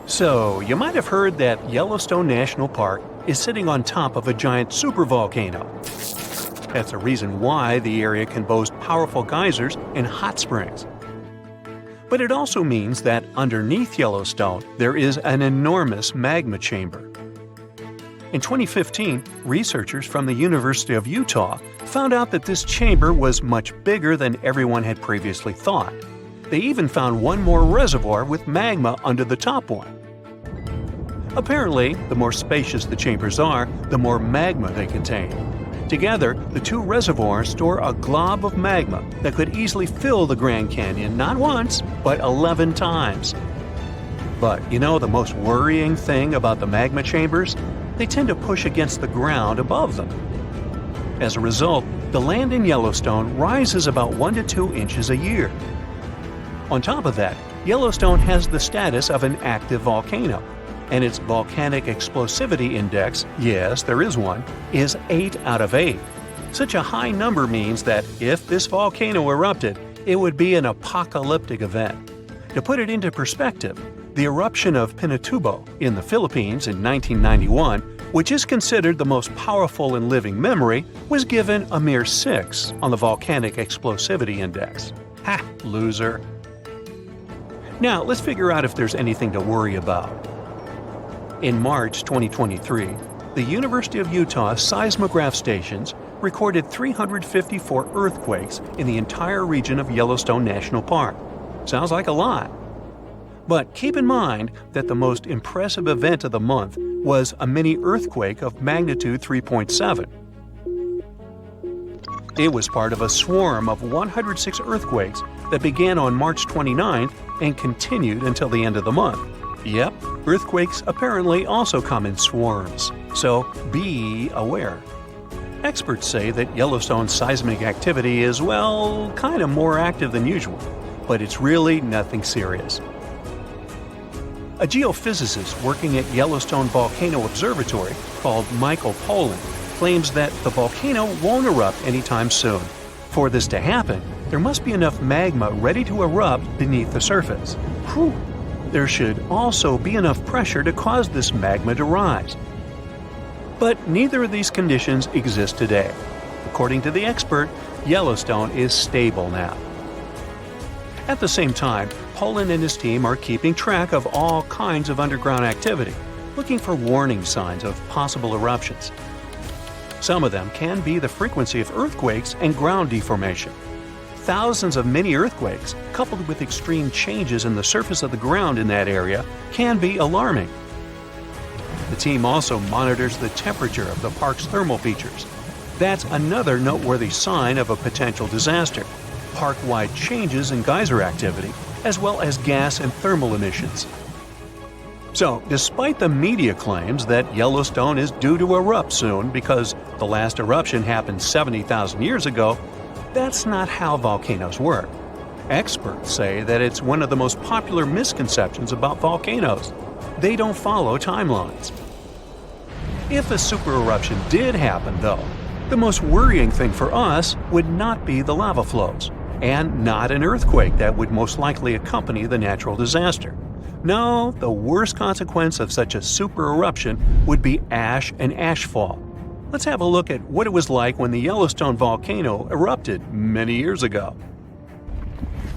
So, you might have heard that Yellowstone National Park is sitting on top of a giant supervolcano. That's a reason why the area can boast powerful geysers and hot springs. But it also means that underneath Yellowstone, there is an enormous magma chamber. In 2015, researchers from the University of Utah found out that this chamber was much bigger than everyone had previously thought. They even found one more reservoir with magma under the top one. Apparently, the more spacious the chambers are, the more magma they contain. Together, the two reservoirs store a glob of magma that could easily fill the Grand Canyon not once, but 11 times. But you know the most worrying thing about the magma chambers? They tend to push against the ground above them. As a result, the land in Yellowstone rises about 1 to 2 inches a year. On top of that, Yellowstone has the status of an active volcano, and its volcanic explosivity index, yes, there is one, is 8 out of 8. Such a high number means that if this volcano erupted, it would be an apocalyptic event. To put it into perspective, the eruption of Pinatubo in the Philippines in 1991, which is considered the most powerful in living memory, was given a mere 6 on the volcanic explosivity index. Ha, loser. Now, let's figure out if there's anything to worry about. In March 2023, the University of Utah seismograph stations recorded 354 earthquakes in the entire region of Yellowstone National Park. Sounds like a lot. But keep in mind that the most impressive event of the month was a mini earthquake of magnitude 3.7. It was part of a swarm of 106 earthquakes that began on March 29th and continued until the end of the month. Yep, earthquakes apparently also come in swarms, so be aware. Experts say that Yellowstone's seismic activity is, well, kind of more active than usual, but it's really nothing serious. A geophysicist working at Yellowstone Volcano Observatory called Michael Pollan claims that the volcano won't erupt anytime soon. For this to happen, there must be enough magma ready to erupt beneath the surface. Whew. There should also be enough pressure to cause this magma to rise. But neither of these conditions exist today. According to the expert, Yellowstone is stable now. At the same time, Pollan and his team are keeping track of all kinds of underground activity, looking for warning signs of possible eruptions. Some of them can be the frequency of earthquakes and ground deformation. Thousands of mini earthquakes, coupled with extreme changes in the surface of the ground in that area, can be alarming. The team also monitors the temperature of the park's thermal features. That's another noteworthy sign of a potential disaster: park-wide changes in geyser activity, as well as gas and thermal emissions. So, despite the media claims that Yellowstone is due to erupt soon because the last eruption happened 70,000 years ago, that's not how volcanoes work. Experts say that it's one of the most popular misconceptions about volcanoes. They don't follow timelines. If a supereruption did happen, though, the most worrying thing for us would not be the lava flows, and not an earthquake that would most likely accompany the natural disaster. No, the worst consequence of such a supereruption would be ash and ashfall. Let's have a look at what it was like when the Yellowstone volcano erupted many years ago.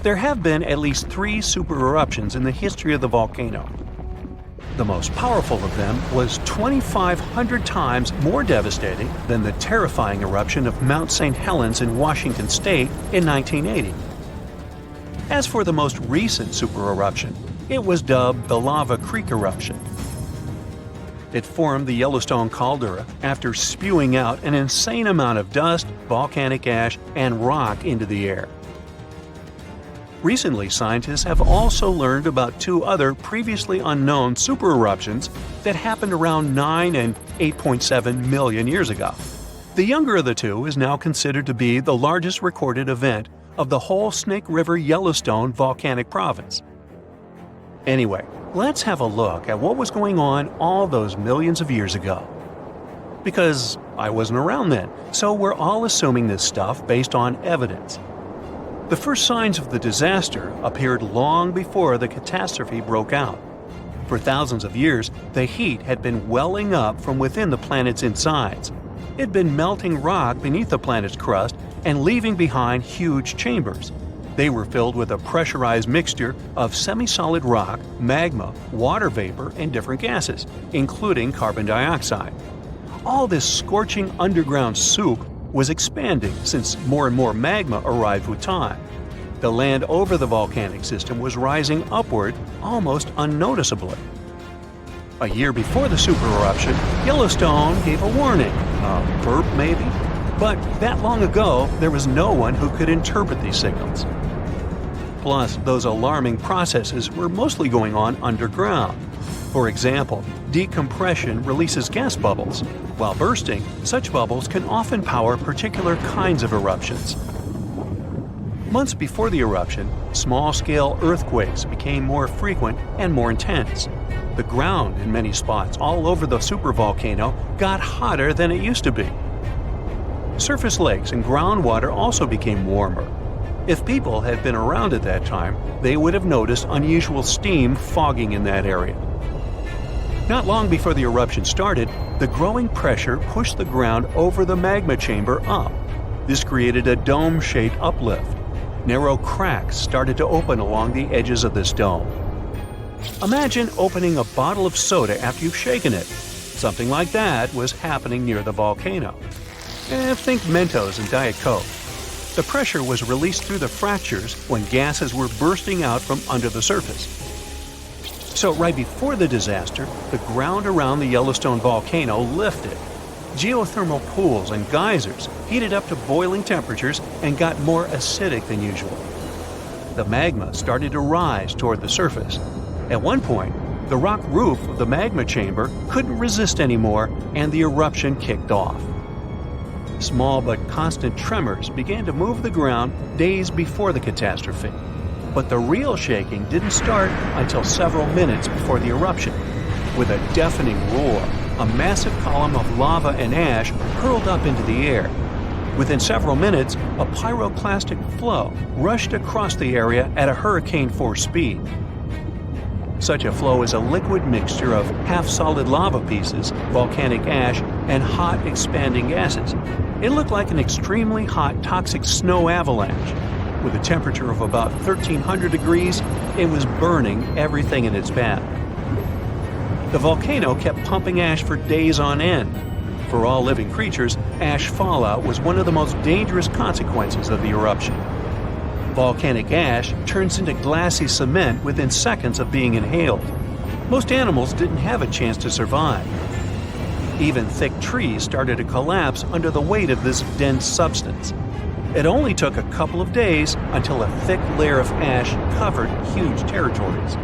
There have been at least 3 supereruptions in the history of the volcano. The most powerful of them was 2,500 times more devastating than the terrifying eruption of Mount St. Helens in Washington state in 1980. As for the most recent supereruption, it was dubbed the Lava Creek eruption. It formed the Yellowstone caldera after spewing out an insane amount of dust, volcanic ash, and rock into the air. Recently, scientists have also learned about 2 other previously unknown supereruptions that happened around 9 and 8.7 million years ago. The younger of the 2 is now considered to be the largest recorded event of the whole Snake River Yellowstone volcanic province. Anyway, let's have a look at what was going on all those millions of years ago. Because I wasn't around then, so we're all assuming this stuff based on evidence. The first signs of the disaster appeared long before the catastrophe broke out. For thousands of years, the heat had been welling up from within the planet's insides. It had been melting rock beneath the planet's crust and leaving behind huge chambers. They were filled with a pressurized mixture of semi-solid rock, magma, water vapor, and different gases, including carbon dioxide. All this scorching underground soup was expanding since more and more magma arrived with time. The land over the volcanic system was rising upward almost unnoticeably. A year before the supereruption, Yellowstone gave a warning, a burp maybe, but that long ago there was no one who could interpret these signals. Plus, those alarming processes were mostly going on underground. For example, decompression releases gas bubbles. While bursting, such bubbles can often power particular kinds of eruptions. Months before the eruption, small-scale earthquakes became more frequent and more intense. The ground in many spots all over the supervolcano got hotter than it used to be. Surface lakes and groundwater also became warmer. If people had been around at that time, they would have noticed unusual steam fogging in that area. Not long before the eruption started, the growing pressure pushed the ground over the magma chamber up. This created a dome-shaped uplift. Narrow cracks started to open along the edges of this dome. Imagine opening a bottle of soda after you've shaken it. Something like that was happening near the volcano. Think Mentos and Diet Coke. The pressure was released through the fractures when gases were bursting out from under the surface. So right before the disaster, the ground around the Yellowstone volcano lifted. Geothermal pools and geysers heated up to boiling temperatures and got more acidic than usual. The magma started to rise toward the surface. At one point, the rock roof of the magma chamber couldn't resist anymore, and the eruption kicked off. Small but constant tremors began to move the ground days before the catastrophe. But the real shaking didn't start until several minutes before the eruption. With a deafening roar, a massive column of lava and ash hurled up into the air. Within several minutes, a pyroclastic flow rushed across the area at a hurricane-force speed. Such a flow is a liquid mixture of half-solid lava pieces, volcanic ash, and hot, expanding gases. It looked like an extremely hot, toxic snow avalanche. With a temperature of about 1,300 degrees, it was burning everything in its path. The volcano kept pumping ash for days on end. For all living creatures, ash fallout was one of the most dangerous consequences of the eruption. Volcanic ash turns into glassy cement within seconds of being inhaled. Most animals didn't have a chance to survive. Even thick trees started to collapse under the weight of this dense substance. It only took a couple of days until a thick layer of ash covered huge territories.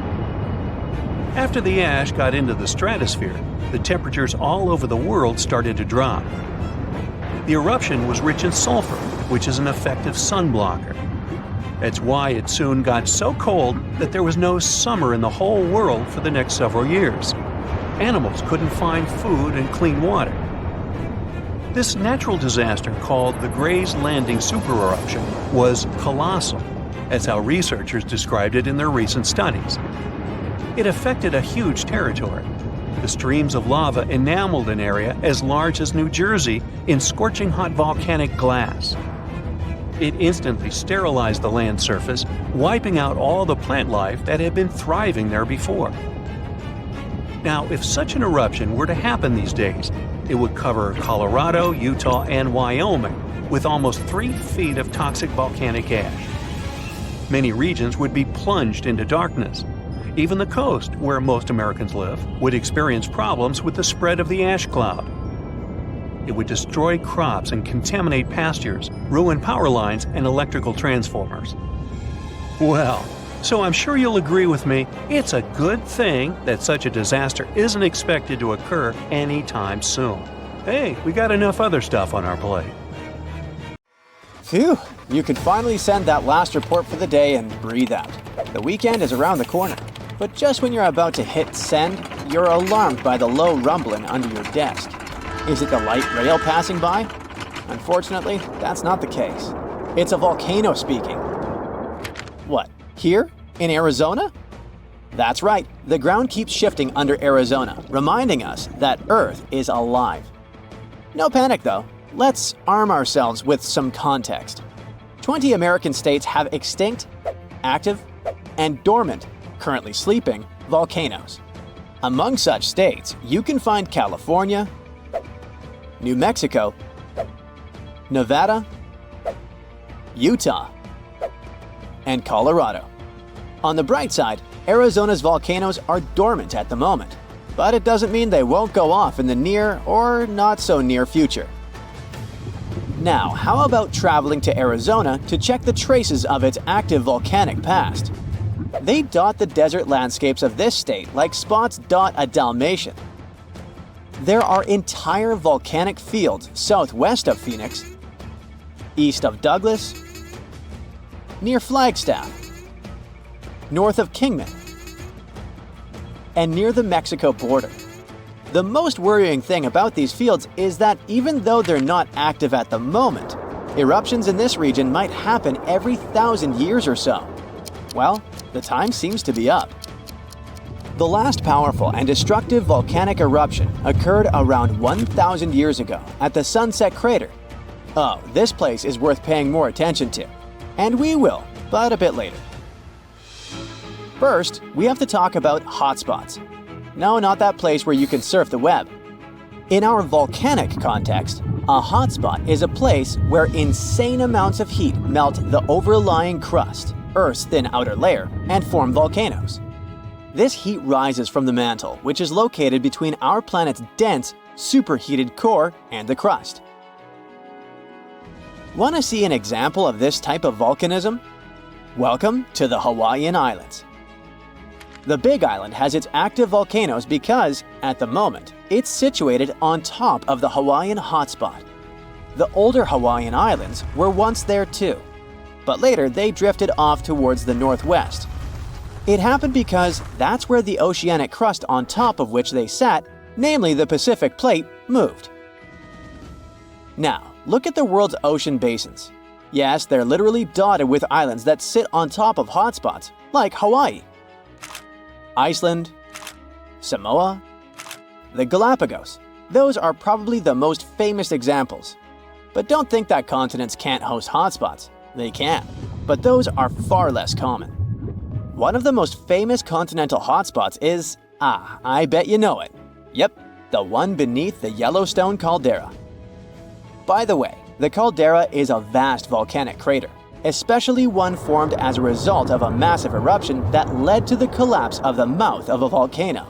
After the ash got into the stratosphere, the temperatures all over the world started to drop. The eruption was rich in sulfur, which is an effective sunblocker. That's why it soon got so cold that there was no summer in the whole world for the next several years. Animals couldn't find food and clean water. This natural disaster, called the Gray's Landing supereruption, was colossal. That's how researchers described it in their recent studies. It affected a huge territory. The streams of lava enameled an area as large as New Jersey in scorching hot volcanic glass. It instantly sterilized the land surface, wiping out all the plant life that had been thriving there before. Now, if such an eruption were to happen these days, it would cover Colorado, Utah, and Wyoming with almost 3 feet of toxic volcanic ash. Many regions would be plunged into darkness. Even the coast, where most Americans live, would experience problems with the spread of the ash cloud. It would destroy crops and contaminate pastures, ruin power lines and electrical transformers. Well, so I'm sure you'll agree with me, it's a good thing that such a disaster isn't expected to occur anytime soon. Hey, we got enough other stuff on our plate. Phew, you could finally send that last report for the day and breathe out. The weekend is around the corner. But just when you're about to hit send, you're alarmed by the low rumbling under your desk. Is it the light rail passing by? Unfortunately, that's not the case. It's a volcano speaking. What, here? In Arizona? That's right, the ground keeps shifting under Arizona, reminding us that Earth is alive. No panic though, let's arm ourselves with some context. 20 American states have extinct, active, and dormant, currently sleeping, volcanoes. Among such states, you can find California, New Mexico, Nevada, Utah, and Colorado. On the bright side, Arizona's volcanoes are dormant at the moment, but it doesn't mean they won't go off in the near or not so near future. Now, how about traveling to Arizona to check the traces of its active volcanic past? They dot the desert landscapes of this state like spots dot a Dalmatian. There are entire volcanic fields southwest of Phoenix, east of Douglas, near Flagstaff, north of Kingman, and near the Mexico border. The most worrying thing about these fields is that even though they're not active at the moment, eruptions in this region might happen every 1,000 years or so. Well, the time seems to be up. The last powerful and destructive volcanic eruption occurred around 1,000 years ago at the Sunset Crater. Oh, this place is worth paying more attention to. And we will, but a bit later. First, we have to talk about hotspots. No, not that place where you can surf the web. In our volcanic context, a hotspot is a place where insane amounts of heat melt the overlying crust, Earth's thin outer layer, and form volcanoes. This heat rises from the mantle, which is located between our planet's dense, superheated core and the crust. Want to see an example of this type of volcanism? Welcome to the Hawaiian Islands. The Big Island has its active volcanoes because, at the moment, it's situated on top of the Hawaiian hotspot. The older Hawaiian Islands were once there too, but later they drifted off towards the northwest. It happened because that's where the oceanic crust on top of which they sat, namely the Pacific Plate, moved. Now, look at the world's ocean basins. Yes, they're literally dotted with islands that sit on top of hotspots, like Hawaii, Iceland, Samoa, the Galapagos. Those are probably the most famous examples. But don't think that continents can't host hotspots. They can, but those are far less common. One of the most famous continental hotspots is, I bet you know it. Yep, the one beneath the Yellowstone caldera. By the way, the caldera is a vast volcanic crater, especially one formed as a result of a massive eruption that led to the collapse of the mouth of a volcano.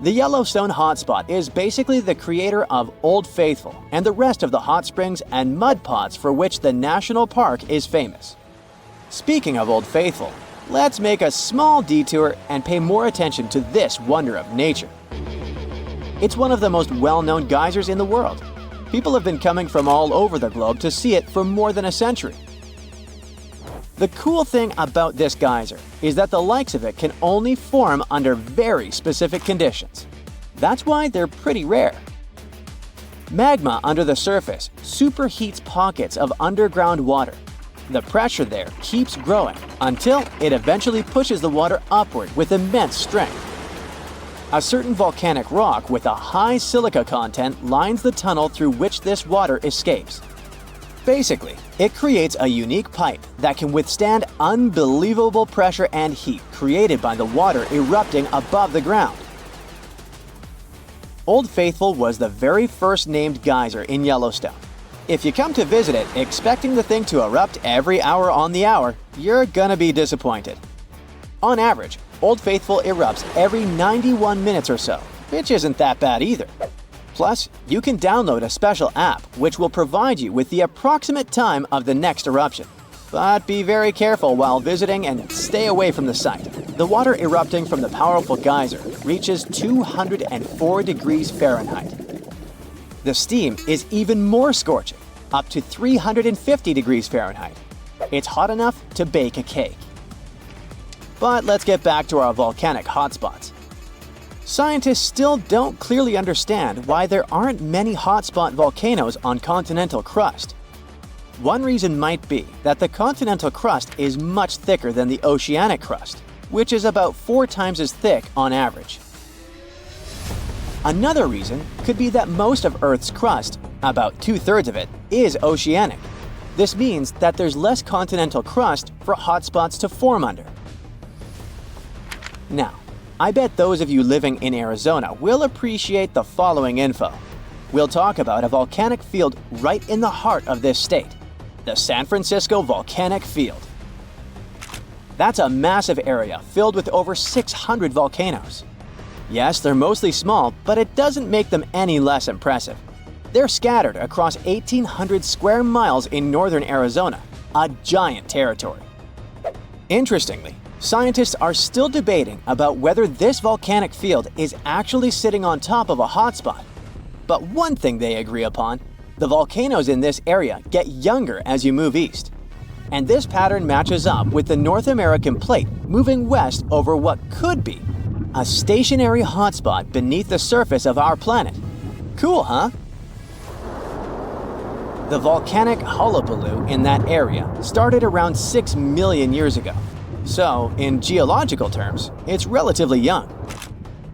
The Yellowstone hotspot is basically the creator of Old Faithful and the rest of the hot springs and mud pots for which the national park is famous. Speaking of Old Faithful, let's make a small detour and pay more attention to this wonder of nature. It's one of the most well-known geysers in the world. People have been coming from all over the globe to see it for more than a century. The cool thing about this geyser is that the likes of it can only form under very specific conditions. That's why they're pretty rare. Magma under the surface superheats pockets of underground water. The pressure there keeps growing until it eventually pushes the water upward with immense strength. A certain volcanic rock with a high silica content lines the tunnel through which this water escapes. Basically, it creates a unique pipe that can withstand unbelievable pressure and heat created by the water erupting above the ground. Old Faithful was the very first named geyser in Yellowstone. If you come to visit it expecting the thing to erupt every hour on the hour, you're gonna be disappointed. On average, Old Faithful erupts every 91 minutes or so, which isn't that bad either. Plus, you can download a special app which will provide you with the approximate time of the next eruption. But be very careful while visiting and stay away from the site. The water erupting from the powerful geyser reaches 204 degrees Fahrenheit. The steam is even more scorching, up to 350 degrees Fahrenheit. It's hot enough to bake a cake. But let's get back to our volcanic hotspots. Scientists still don't clearly understand why there aren't many hotspot volcanoes on continental crust. One reason might be that the continental crust is much thicker than the oceanic crust. which is about 4 times as thick on average. Another reason could be that most of Earth's crust, about 2/3 of it, is oceanic. This means that there's less continental crust for hotspots to form under. Now, I bet those of you living in Arizona will appreciate the following info. We'll talk about a volcanic field right in the heart of this state, the San Francisco Volcanic Field. That's a massive area filled with over 600 volcanoes. Yes, they're mostly small, but it doesn't make them any less impressive. They're scattered across 1,800 square miles in northern Arizona, a giant territory. Interestingly, scientists are still debating about whether this volcanic field is actually sitting on top of a hotspot. But one thing they agree upon, the volcanoes in this area get younger as you move east. And this pattern matches up with the North American plate moving west over what could be a stationary hotspot beneath the surface of our planet. Cool, huh? The volcanic hullabaloo in that area started around 6 million years ago. So, in geological terms, it's relatively young.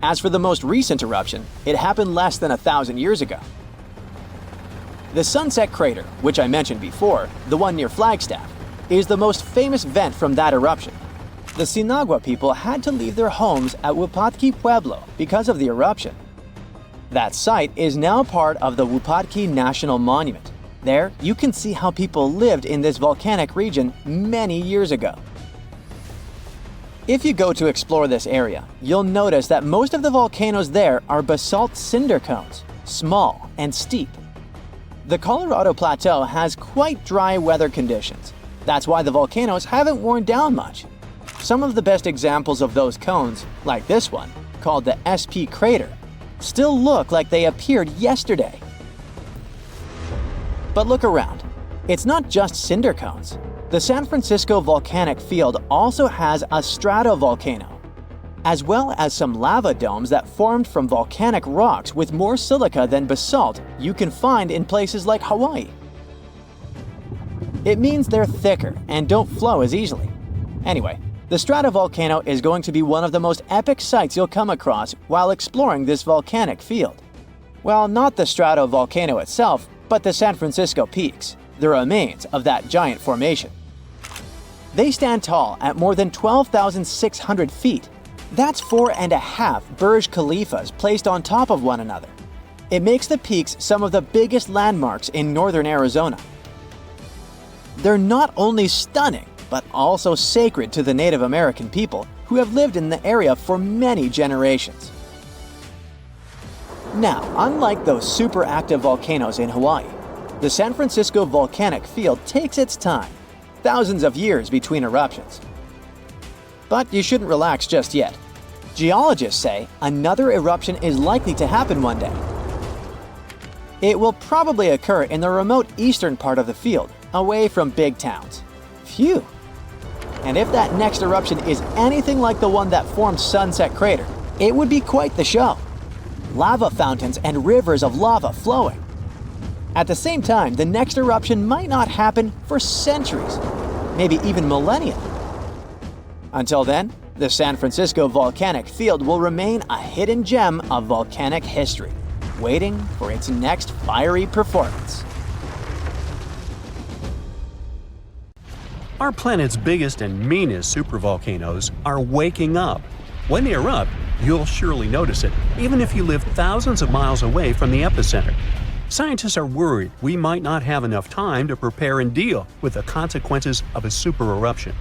As for the most recent eruption, it happened less than 1,000 years ago. The Sunset Crater, which I mentioned before, the one near Flagstaff, is the most famous vent from that eruption. The Sinagua people had to leave their homes at Wupatki Pueblo because of the eruption. That site is now part of the Wupatki National Monument. There, you can see how people lived in this volcanic region many years ago. If you go to explore this area, you'll notice that most of the volcanoes there are basalt cinder cones, small and steep. The Colorado Plateau has quite dry weather conditions. That's why the volcanoes haven't worn down much. Some of the best examples of those cones, like this one, called the SP crater, still look like they appeared yesterday. But look around. It's not just cinder cones. The San Francisco Volcanic Field also has a stratovolcano, as well as some lava domes that formed from volcanic rocks with more silica than basalt you can find in places like Hawaii. It means they're thicker and don't flow as easily. Anyway, the stratovolcano is going to be one of the most epic sights you'll come across while exploring this volcanic field. Well, not the stratovolcano itself, but the San Francisco peaks, the remains of that giant formation. They stand tall at more than 12,600 feet. That's 4.5 Burj Khalifas placed on top of one another. It makes the peaks some of the biggest landmarks in northern Arizona. They're not only stunning, but also sacred to the Native American people who have lived in the area for many generations. Now, unlike those super active volcanoes in Hawaii, the San Francisco Volcanic Field takes its time, thousands of years between eruptions. But you shouldn't relax just yet. Geologists say another eruption is likely to happen one day. It will probably occur in the remote eastern part of the field, away from big towns. Phew! And if that next eruption is anything like the one that formed Sunset Crater, it would be quite the show. Lava fountains and rivers of lava flowing. At the same time, the next eruption might not happen for centuries, maybe even millennia. Until then, the San Francisco Volcanic Field will remain a hidden gem of volcanic history, waiting for its next fiery performance. Our planet's biggest and meanest supervolcanoes are waking up. When they erupt, you'll surely notice it, even if you live thousands of miles away from the epicenter. Scientists are worried we might not have enough time to prepare and deal with the consequences of a super eruption.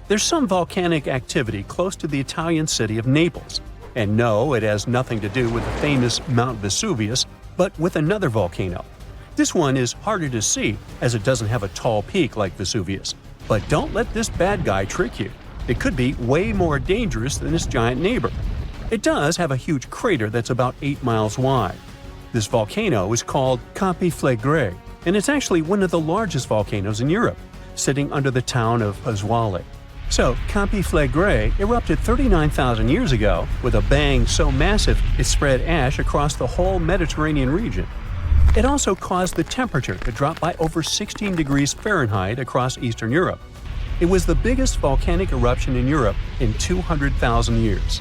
There's some volcanic activity close to the Italian city of Naples. And no, it has nothing to do with the famous Mount Vesuvius, but with another volcano. This one is harder to see as it doesn't have a tall peak like Vesuvius. But don't let this bad guy trick you. It could be way more dangerous than its giant neighbor. It does have a huge crater that's about 8 miles wide. This volcano is called Campiflagre, and it's actually one of the largest volcanoes in Europe, sitting under the town of Pasquale. So, Campiflagre erupted 39,000 years ago with a bang so massive it spread ash across the whole Mediterranean region. It also caused the temperature to drop by over 16 degrees Fahrenheit across Eastern Europe. It was the biggest volcanic eruption in Europe in 200,000 years.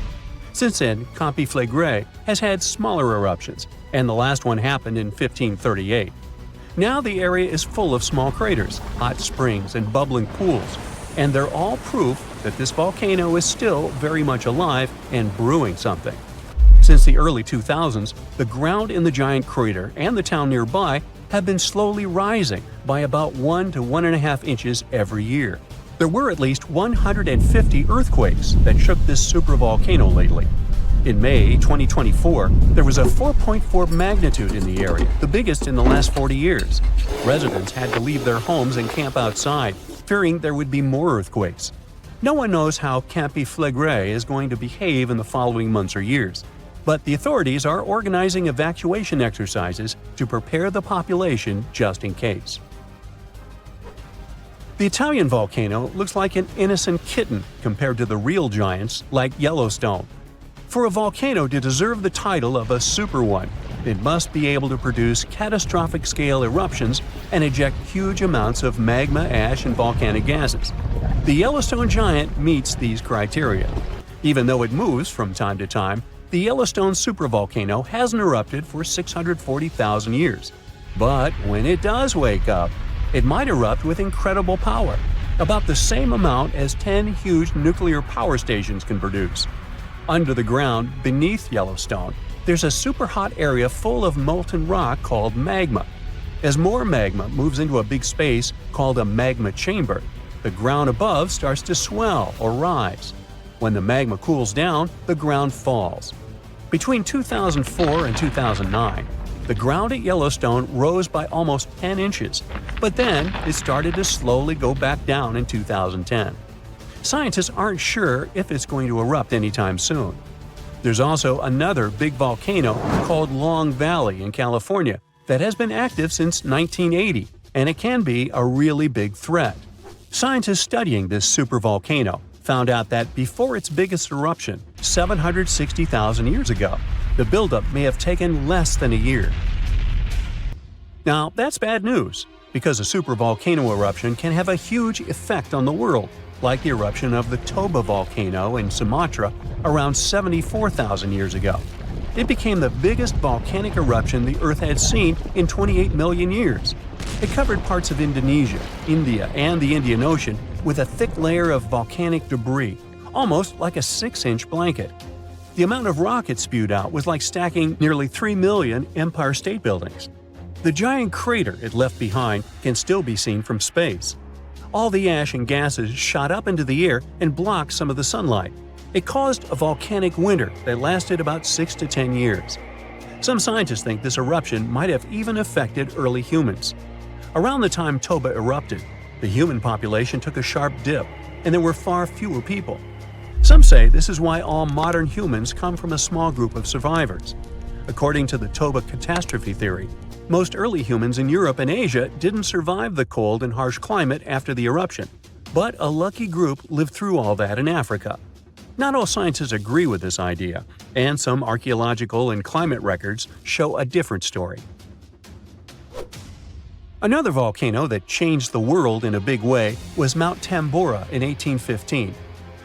Since then, Conflagration has had smaller eruptions, and the last one happened in 1538. Now the area is full of small craters, hot springs, and bubbling pools, and they're all proof that this volcano is still very much alive and brewing something. Since the early 2000s, the ground in the giant crater and the town nearby have been slowly rising by about 1 to 1.5 inches every year. There were at least 150 earthquakes that shook this supervolcano lately. In May 2024, there was a 4.4 magnitude in the area, the biggest in the last 40 years. Residents had to leave their homes and camp outside, fearing there would be more earthquakes. No one knows how Conflagration is going to behave in the following months or years, but the authorities are organizing evacuation exercises to prepare the population just in case. The Italian volcano looks like an innocent kitten compared to the real giants like Yellowstone. For a volcano to deserve the title of a super one, it must be able to produce catastrophic-scale eruptions and eject huge amounts of magma, ash, and volcanic gases. The Yellowstone giant meets these criteria. Even though it moves from time to time, the Yellowstone supervolcano hasn't erupted for 640,000 years. But when it does wake up, it might erupt with incredible power, about the same amount as 10 huge nuclear power stations can produce. Under the ground, beneath Yellowstone, there's a super hot area full of molten rock called magma. As more magma moves into a big space called a magma chamber, the ground above starts to swell or rise. When the magma cools down, the ground falls. Between 2004 and 2009, the ground at Yellowstone rose by almost 10 inches, but then it started to slowly go back down in 2010. Scientists aren't sure if it's going to erupt anytime soon. There's also another big volcano called Long Valley in California that has been active since 1980, and it can be a really big threat. Scientists studying this supervolcano found out that before its biggest eruption, 760,000 years ago, the buildup may have taken less than a year. Now, that's bad news, because a supervolcano eruption can have a huge effect on the world, like the eruption of the Toba volcano in Sumatra around 74,000 years ago. It became the biggest volcanic eruption the Earth had seen in 28 million years. It covered parts of Indonesia, India, and the Indian Ocean with a thick layer of volcanic debris, almost like a 6-inch blanket. The amount of rock it spewed out was like stacking nearly 3 million Empire State Buildings. The giant crater it left behind can still be seen from space. All the ash and gases shot up into the air and blocked some of the sunlight. It caused a volcanic winter that lasted about 6 to 10 years. Some scientists think this eruption might have even affected early humans. Around the time Toba erupted, the human population took a sharp dip, and there were far fewer people. Some say this is why all modern humans come from a small group of survivors. According to the Toba catastrophe theory, most early humans in Europe and Asia didn't survive the cold and harsh climate after the eruption, but a lucky group lived through all that in Africa. Not all scientists agree with this idea, and some archaeological and climate records show a different story. Another volcano that changed the world in a big way was Mount Tambora in 1815.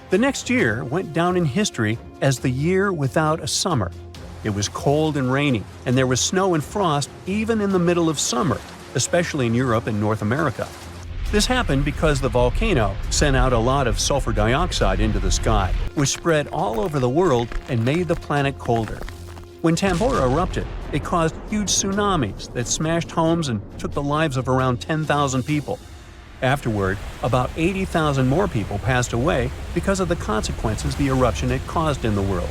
The next year went down in history as the year without a summer. It was cold and rainy, and there was snow and frost even in the middle of summer, especially in Europe and North America. This happened because the volcano sent out a lot of sulfur dioxide into the sky, which spread all over the world and made the planet colder. When Tambora erupted, it caused huge tsunamis that smashed homes and took the lives of around 10,000 people. Afterward, about 80,000 more people passed away because of the consequences the eruption had caused in the world.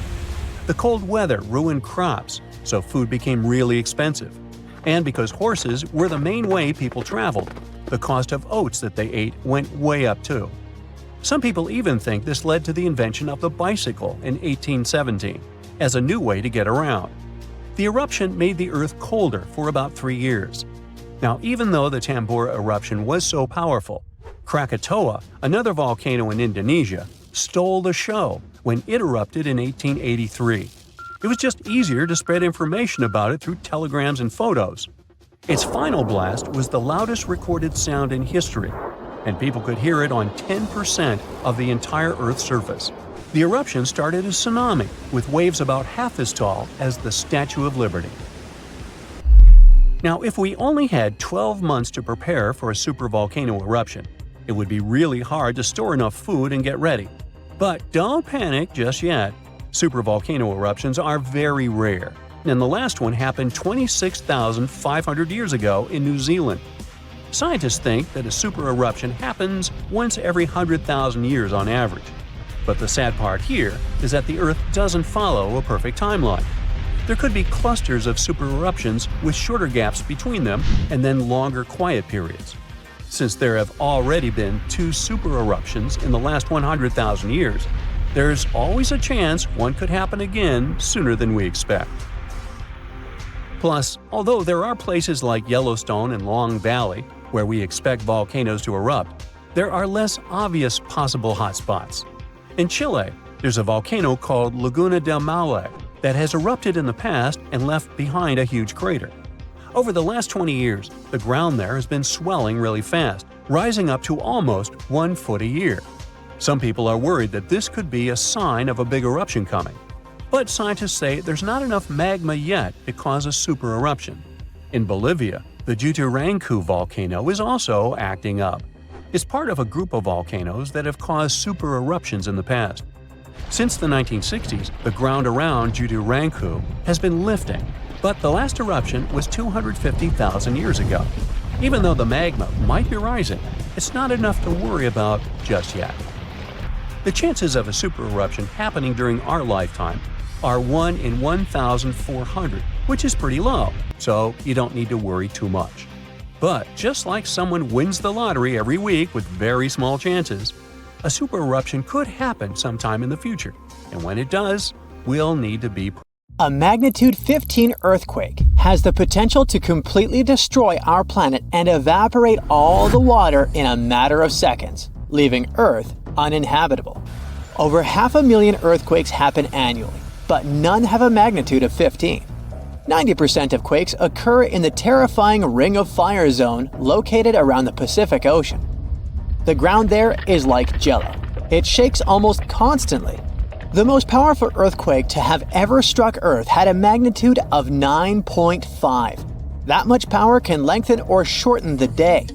The cold weather ruined crops, so food became really expensive. And because horses were the main way people traveled, the cost of oats that they ate went way up too. Some people even think this led to the invention of the bicycle in 1817 as a new way to get around. The eruption made the Earth colder for about 3 years. Now, even though the Tambora eruption was so powerful, Krakatoa, another volcano in Indonesia, stole the show when it erupted in 1883. It was just easier to spread information about it through telegrams and photos. Its final blast was the loudest recorded sound in history. and people could hear it on 10% of the entire Earth's surface. The eruption started a tsunami, with waves about half as tall as the Statue of Liberty. Now, if we only had 12 months to prepare for a supervolcano eruption, it would be really hard to store enough food and get ready. But don't panic just yet. Supervolcano eruptions are very rare, and the last one happened 26,500 years ago in New Zealand. Scientists think that a super eruption happens once every 100,000 years on average. But the sad part here is that the Earth doesn't follow a perfect timeline. There could be clusters of super eruptions with shorter gaps between them and then longer quiet periods. Since there have already been 2 super eruptions in the last 100,000 years, there's always a chance one could happen again sooner than we expect. Plus, although there are places like Yellowstone and Long Valley where we expect volcanoes to erupt, there are less obvious possible hotspots. In Chile, there's a volcano called Laguna del Maule that has erupted in the past and left behind a huge crater. Over the last 20 years, the ground there has been swelling really fast, rising up to almost 1 foot a year. Some people are worried that this could be a sign of a big eruption coming. But scientists say there's not enough magma yet to cause a super eruption. In Bolivia, the Jutarancu volcano is also acting up. It's part of a group of volcanoes that have caused super eruptions in the past. Since the 1960s, the ground around Jutarancu has been lifting, but the last eruption was 250,000 years ago. Even though the magma might be rising, it's not enough to worry about just yet. The chances of a super eruption happening during our lifetime are 1 in 1,400, which is pretty low, so you don't need to worry too much. But just like someone wins the lottery every week with very small chances, a super eruption could happen sometime in the future, and when it does, we'll need to be prepared. A magnitude 15 earthquake has the potential to completely destroy our planet and evaporate all the water in a matter of seconds, leaving Earth uninhabitable. Over 500,000 earthquakes happen annually, but none have a magnitude of 15. 90% of quakes occur in the terrifying Ring of Fire zone located around the Pacific Ocean. The ground there is like jello. It shakes almost constantly. The most powerful earthquake to have ever struck Earth had a magnitude of 9.5. That much power can lengthen or shorten the day.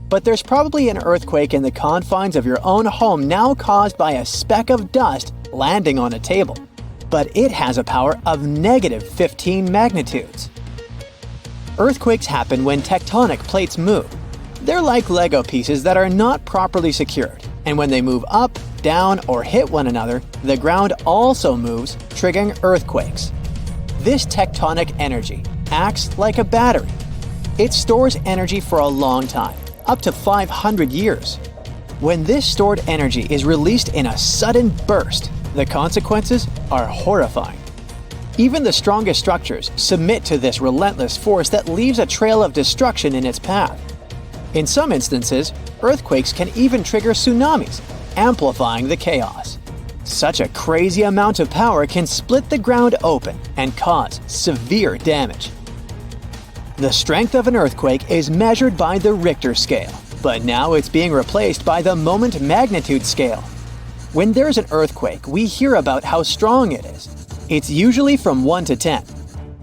But there's probably an earthquake in the confines of your own home now caused by a speck of dust landing on a table. But it has a power of negative 15 magnitudes. Earthquakes happen when tectonic plates move. They're like Lego pieces that are not properly secured, and when they move up, down, or hit one another, the ground also moves, triggering earthquakes. This tectonic energy acts like a battery. It stores energy for a long time, up to 500 years. When this stored energy is released in a sudden burst, the consequences are horrifying. Even the strongest structures submit to this relentless force that leaves a trail of destruction in its path. In some instances, earthquakes can even trigger tsunamis, amplifying the chaos. Such a crazy amount of power can split the ground open and cause severe damage. The strength of an earthquake is measured by the Richter scale, but now it's being replaced by the moment magnitude scale. When there's an earthquake, we hear about how strong it is. It's usually from 1 to 10.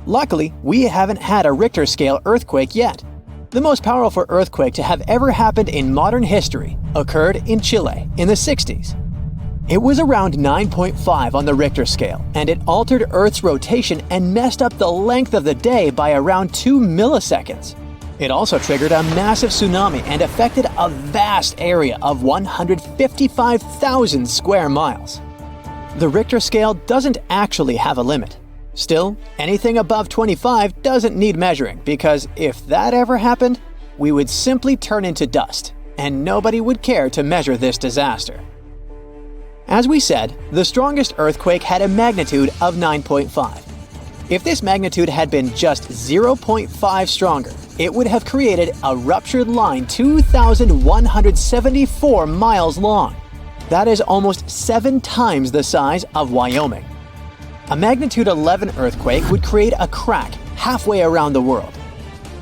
Luckily, we haven't had a Richter scale earthquake yet. The most powerful earthquake to have ever happened in modern history occurred in Chile in the 60s. It was around 9.5 on the Richter scale, and it altered Earth's rotation and messed up the length of the day by around 2 milliseconds. It also triggered a massive tsunami and affected a vast area of 155,000 square miles. The Richter scale doesn't actually have a limit. Still, anything above 25 doesn't need measuring, because if that ever happened, we would simply turn into dust, and nobody would care to measure this disaster. As we said, the strongest earthquake had a magnitude of 9.5. If this magnitude had been just 0.5 stronger, it would have created a ruptured line 2,174 miles long. That is almost 7 times the size of Wyoming. A magnitude 11 earthquake would create a crack halfway around the world.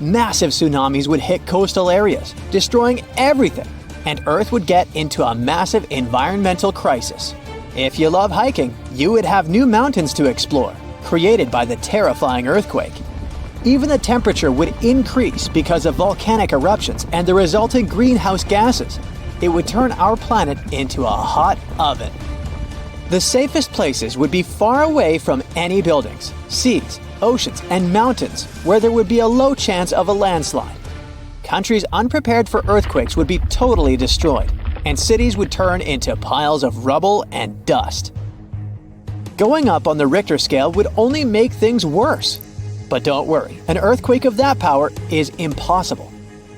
Massive tsunamis would hit coastal areas, destroying everything, and Earth would get into a massive environmental crisis. If you love hiking, you would have new mountains to explore, created by the terrifying earthquake. Even the temperature would increase because of volcanic eruptions and the resulting greenhouse gases. It would turn our planet into a hot oven. The safest places would be far away from any buildings, seas, oceans, and mountains where there would be a low chance of a landslide. Countries unprepared for earthquakes would be totally destroyed, and cities would turn into piles of rubble and dust. Going up on the Richter scale would only make things worse. But don't worry, an earthquake of that power is impossible.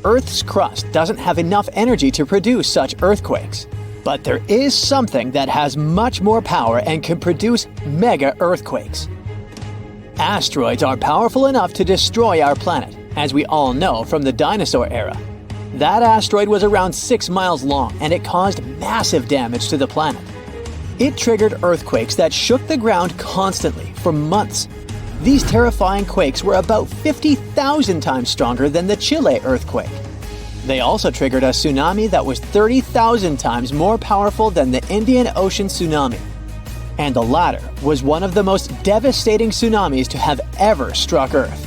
Earth's crust doesn't have enough energy to produce such earthquakes. But there is something that has much more power and can produce mega earthquakes. Asteroids are powerful enough to destroy our planet, as we all know from the dinosaur era. That asteroid was around 6 miles long and it caused massive damage to the planet. It triggered earthquakes that shook the ground constantly for months. These terrifying quakes were about 50,000 times stronger than the Chile earthquake. They also triggered a tsunami that was 30,000 times more powerful than the Indian Ocean tsunami. And the latter was one of the most devastating tsunamis to have ever struck Earth.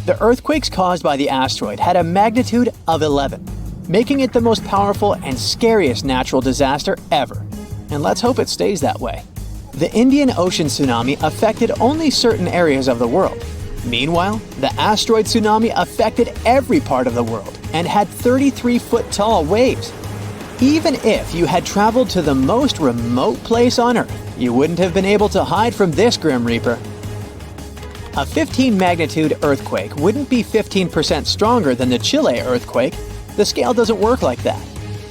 The earthquakes caused by the asteroid had a magnitude of 11, making it the most powerful and scariest natural disaster ever. And let's hope it stays that way. The Indian Ocean tsunami affected only certain areas of the world. Meanwhile, the asteroid tsunami affected every part of the world and had 33-foot-tall waves. Even if you had traveled to the most remote place on Earth, you wouldn't have been able to hide from this Grim Reaper. A 15-magnitude earthquake wouldn't be 15% stronger than the Chile earthquake. The scale doesn't work like that.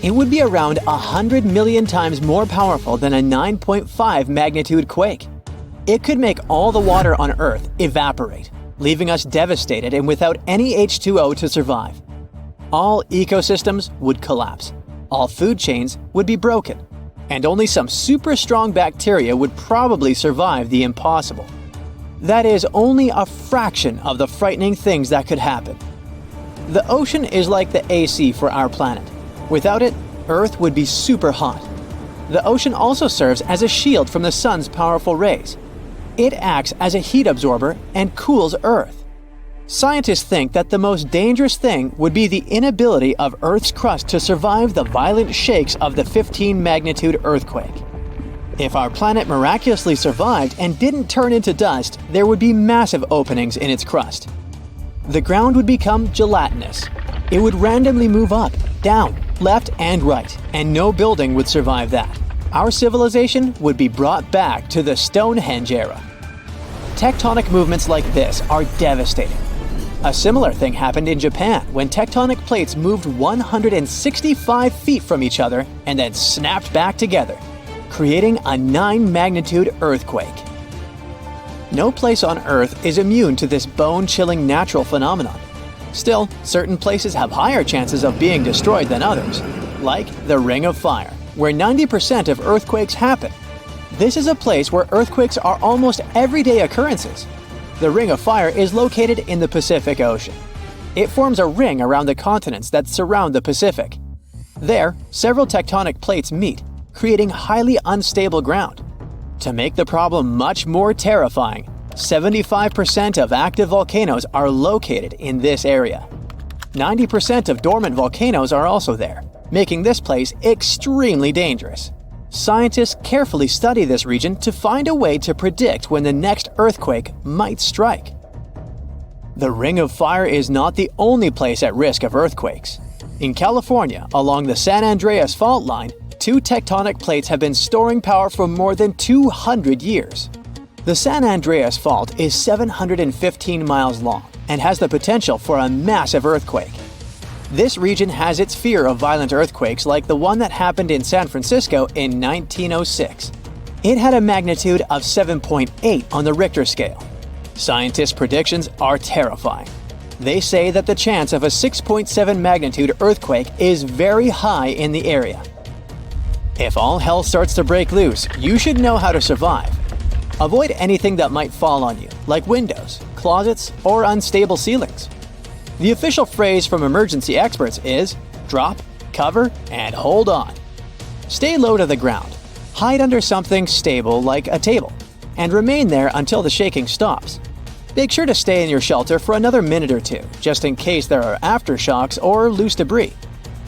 It would be around 100 million times more powerful than a 9.5 magnitude quake. It could make all the water on Earth evaporate, leaving us devastated and without any H2O to survive. All ecosystems would collapse, all food chains would be broken, and only some super strong bacteria would probably survive the impossible. That is only a fraction of the frightening things that could happen. The ocean is like the AC for our planet. Without it, Earth would be super hot. The ocean also serves as a shield from the sun's powerful rays. It acts as a heat absorber and cools Earth. Scientists think that the most dangerous thing would be the inability of Earth's crust to survive the violent shakes of the 15-magnitude earthquake. If our planet miraculously survived and didn't turn into dust, there would be massive openings in its crust. The ground would become gelatinous. It would randomly move up, down, left, and right, and no building would survive that. Our civilization would be brought back to the Stonehenge era. Tectonic movements like this are devastating. A similar thing happened in Japan when tectonic plates moved 165 feet from each other and then snapped back together, creating a 9-magnitude earthquake. No place on Earth is immune to this bone-chilling natural phenomenon. Still, certain places have higher chances of being destroyed than others, like the Ring of Fire, where 90% of earthquakes happen. This is a place where earthquakes are almost everyday occurrences. The Ring of Fire is located in the Pacific Ocean. It forms a ring around the continents that surround the Pacific. There, several tectonic plates meet, creating highly unstable ground. To make the problem much more terrifying, 75% of active volcanoes are located in this area. 90% of dormant volcanoes are also there, making this place extremely dangerous. Scientists carefully study this region to find a way to predict when the next earthquake might strike. The Ring of Fire is not the only place at risk of earthquakes. In California, along the San Andreas fault line, 2 tectonic plates have been storing power for more than 200 years. The San Andreas Fault is 715 miles long and has the potential for a massive earthquake. This region has its fear of violent earthquakes like the one that happened in San Francisco in 1906. It had a magnitude of 7.8 on the Richter scale. Scientists' predictions are terrifying. They say that the chance of a 6.7 magnitude earthquake is very high in the area. If all hell starts to break loose, you should know how to survive. Avoid anything that might fall on you, like windows, closets, or unstable ceilings. The official phrase from emergency experts is drop, cover and hold on. Stay low to the ground. Hide under something stable like a table, and remain there until the shaking stops. Make sure to stay in your shelter for another minute or two, just in case there are aftershocks or loose debris.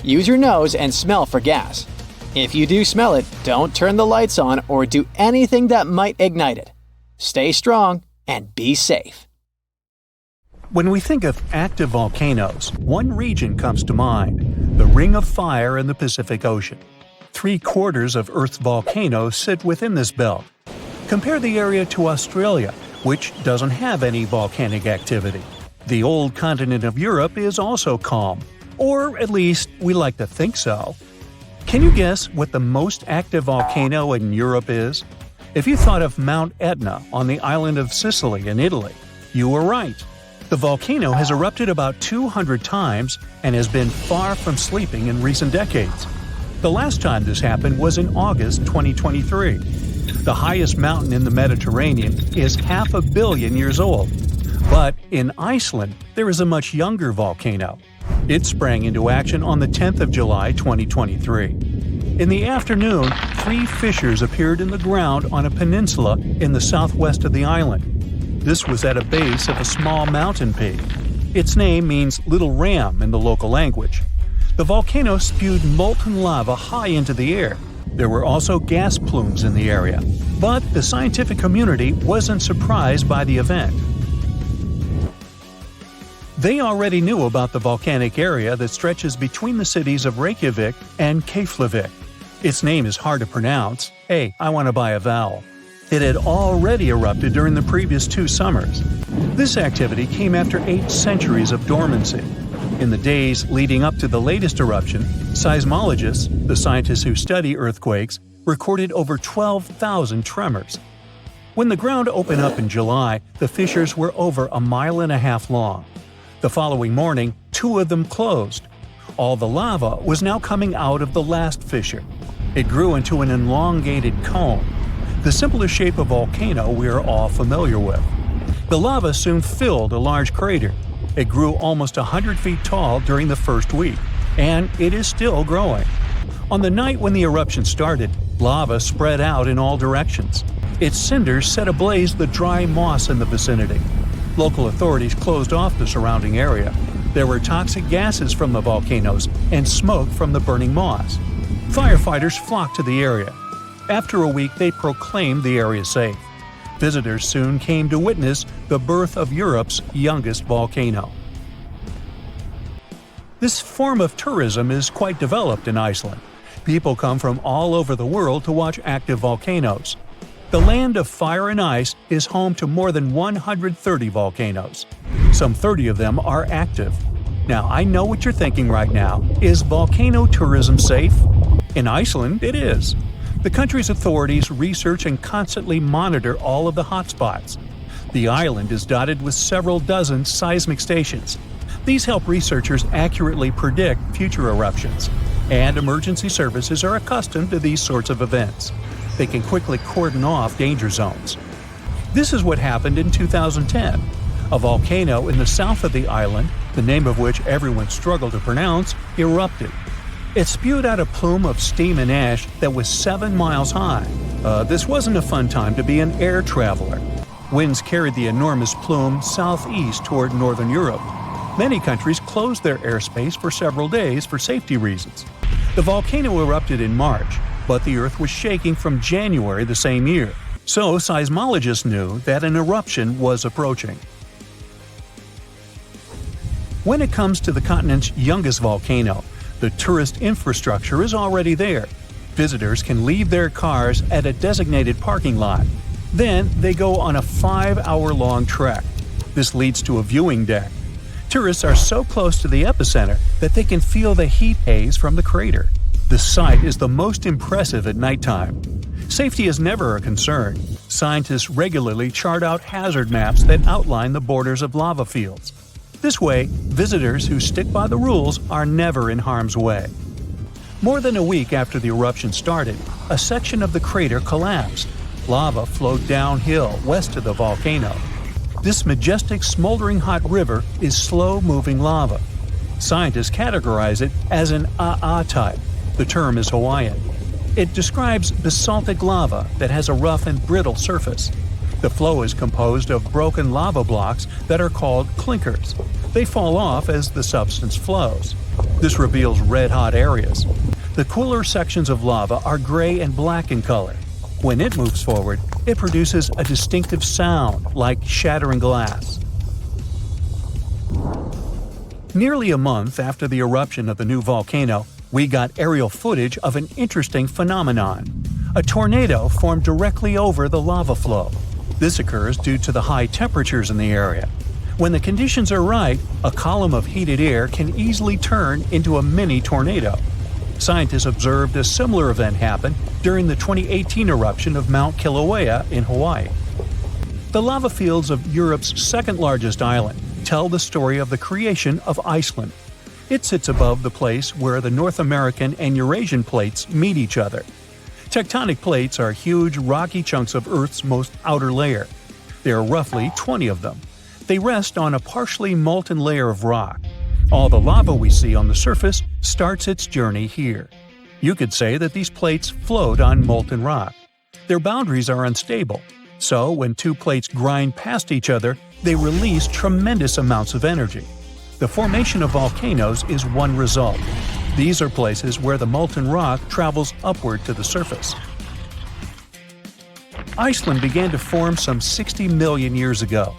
Use your nose and smell for gas. If you do smell it, don't turn the lights on or do anything that might ignite it. Stay strong and be safe. When we think of active volcanoes, one region comes to mind: the Ring of Fire in the Pacific Ocean. 3/4 of Earth's volcanoes sit within this belt. Compare the area to Australia, which doesn't have any volcanic activity. The old continent of Europe is also calm, or at least we like to think so. Can you guess what the most active volcano in Europe is? If you thought of Mount Etna on the island of Sicily in Italy, you were right. The volcano has erupted about 200 times and has been far from sleeping in recent decades. The last time this happened was in August 2023. The highest mountain in the Mediterranean is 500 million years old. But in Iceland, there is a much younger volcano. It sprang into action on the 10th of July 2023. In the afternoon, 3 fissures appeared in the ground on a peninsula in the southwest of the island. This was at a base of a small mountain peak. Its name means Little Ram in the local language. The volcano spewed molten lava high into the air. There were also gas plumes in the area. But the scientific community wasn't surprised by the event. They already knew about the volcanic area that stretches between the cities of Reykjavik and Keflavik. Its name is hard to pronounce. Hey, I want to buy a vowel. It had already erupted during the previous 2 summers. This activity came after 8 centuries of dormancy. In the days leading up to the latest eruption, seismologists, the scientists who study earthquakes, recorded over 12,000 tremors. When the ground opened up in July, the fissures were over 1.5 miles long. The following morning, 2 of them closed. All the lava was now coming out of the last fissure. It grew into an elongated cone, the simplest shape of volcano we are all familiar with. The lava soon filled a large crater. It grew almost 100 feet tall during the first week, and it is still growing. On the night when the eruption started, lava spread out in all directions. Its cinders set ablaze the dry moss in the vicinity. Local authorities closed off the surrounding area. There were toxic gases from the volcanoes and smoke from the burning moss. Firefighters flocked to the area. After a week, they proclaimed the area safe. Visitors soon came to witness the birth of Europe's youngest volcano. This form of tourism is quite developed in Iceland. People come from all over the world to watch active volcanoes. The land of fire and ice is home to more than 130 volcanoes. Some 30 of them are active. Now, I know what you're thinking right now. Is volcano tourism safe? In Iceland, it is. The country's authorities research and constantly monitor all of the hotspots. The island is dotted with several dozen seismic stations. These help researchers accurately predict future eruptions, and emergency services are accustomed to these sorts of events. They can quickly cordon off danger zones. This is what happened in 2010. A volcano in the south of the island, the name of which everyone struggled to pronounce, erupted. It spewed out a plume of steam and ash that was 7 miles high. This wasn't a fun time to be an air traveler. Winds carried the enormous plume southeast toward northern Europe. Many countries closed their airspace for several days for safety reasons. The volcano erupted in March, but the Earth was shaking from January the same year, so seismologists knew that an eruption was approaching. When it comes to the continent's youngest volcano, the tourist infrastructure is already there. Visitors can leave their cars at a designated parking lot. Then they go on a 5-hour-long trek. This leads to a viewing deck. Tourists are so close to the epicenter that they can feel the heat haze from the crater. The sight is the most impressive at nighttime. Safety is never a concern. Scientists regularly chart out hazard maps that outline the borders of lava fields. This way, visitors who stick by the rules are never in harm's way. More than a week after the eruption started, a section of the crater collapsed. Lava flowed downhill west of the volcano. This majestic, smoldering hot river is slow-moving lava. Scientists categorize it as an AA type. The term is Hawaiian. It describes basaltic lava that has a rough and brittle surface. The flow is composed of broken lava blocks that are called clinkers. They fall off as the substance flows. This reveals red-hot areas. The cooler sections of lava are gray and black in color. When it moves forward, it produces a distinctive sound like shattering glass. Nearly a month after the eruption of the new volcano, we got aerial footage of an interesting phenomenon. A tornado formed directly over the lava flow. This occurs due to the high temperatures in the area. When the conditions are right, a column of heated air can easily turn into a mini tornado. Scientists observed a similar event happen during the 2018 eruption of Mount Kilauea in Hawaii. The lava fields of Europe's second-largest island tell the story of the creation of Iceland. It sits above the place where the North American and Eurasian plates meet each other. Tectonic plates are huge, rocky chunks of Earth's most outer layer. There are roughly 20 of them. They rest on a partially molten layer of rock. All the lava we see on the surface starts its journey here. You could say that these plates float on molten rock. Their boundaries are unstable, so when two plates grind past each other, they release tremendous amounts of energy. The formation of volcanoes is one result. These are places where the molten rock travels upward to the surface. Iceland began to form some 60 million years ago.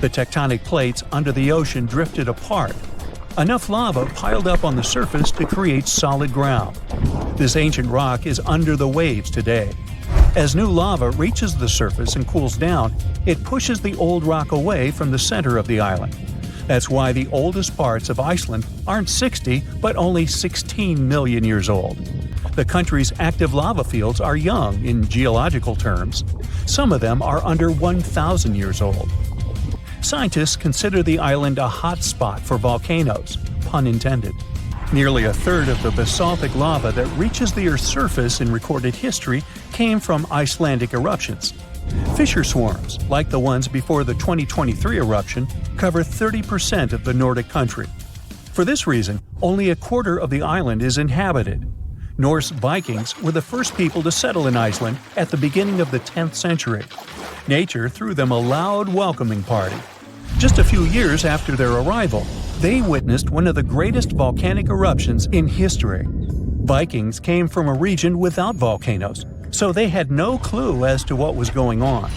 The tectonic plates under the ocean drifted apart. Enough lava piled up on the surface to create solid ground. This ancient rock is under the waves today. As new lava reaches the surface and cools down, it pushes the old rock away from the center of the island. That's why the oldest parts of Iceland aren't 60, but only 16 million years old. The country's active lava fields are young in geological terms. Some of them are under 1,000 years old. Scientists consider the island a hot spot for volcanoes, pun intended. Nearly a third of the basaltic lava that reaches the Earth's surface in recorded history came from Icelandic eruptions. Fissure swarms, like the ones before the 2023 eruption, cover 30% of the Nordic country. For this reason, only a quarter of the island is inhabited. Norse Vikings were the first people to settle in Iceland at the beginning of the 10th century. Nature threw them a loud welcoming party. Just a few years after their arrival, they witnessed one of the greatest volcanic eruptions in history. Vikings came from a region without volcanoes, so they had no clue as to what was going on.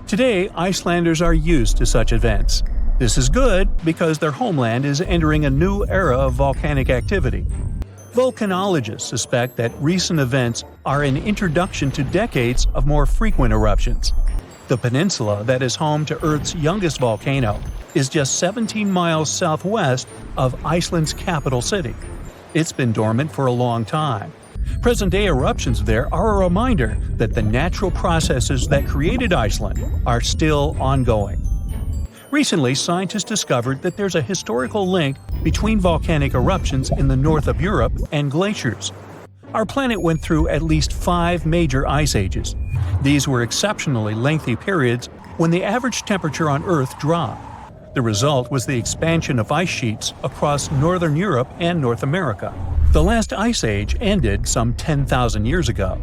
Today, Icelanders are used to such events. This is good because their homeland is entering a new era of volcanic activity. Volcanologists suspect that recent events are an introduction to decades of more frequent eruptions. The peninsula that is home to Earth's youngest volcano is just 17 miles southwest of Iceland's capital city. It's been dormant for a long time. Present-day eruptions there are a reminder that the natural processes that created Iceland are still ongoing. Recently, scientists discovered that there's a historical link between volcanic eruptions in the north of Europe and glaciers. Our planet went through at least 5 major ice ages. These were exceptionally lengthy periods when the average temperature on Earth dropped. The result was the expansion of ice sheets across northern Europe and North America. The last ice age ended some 10,000 years ago.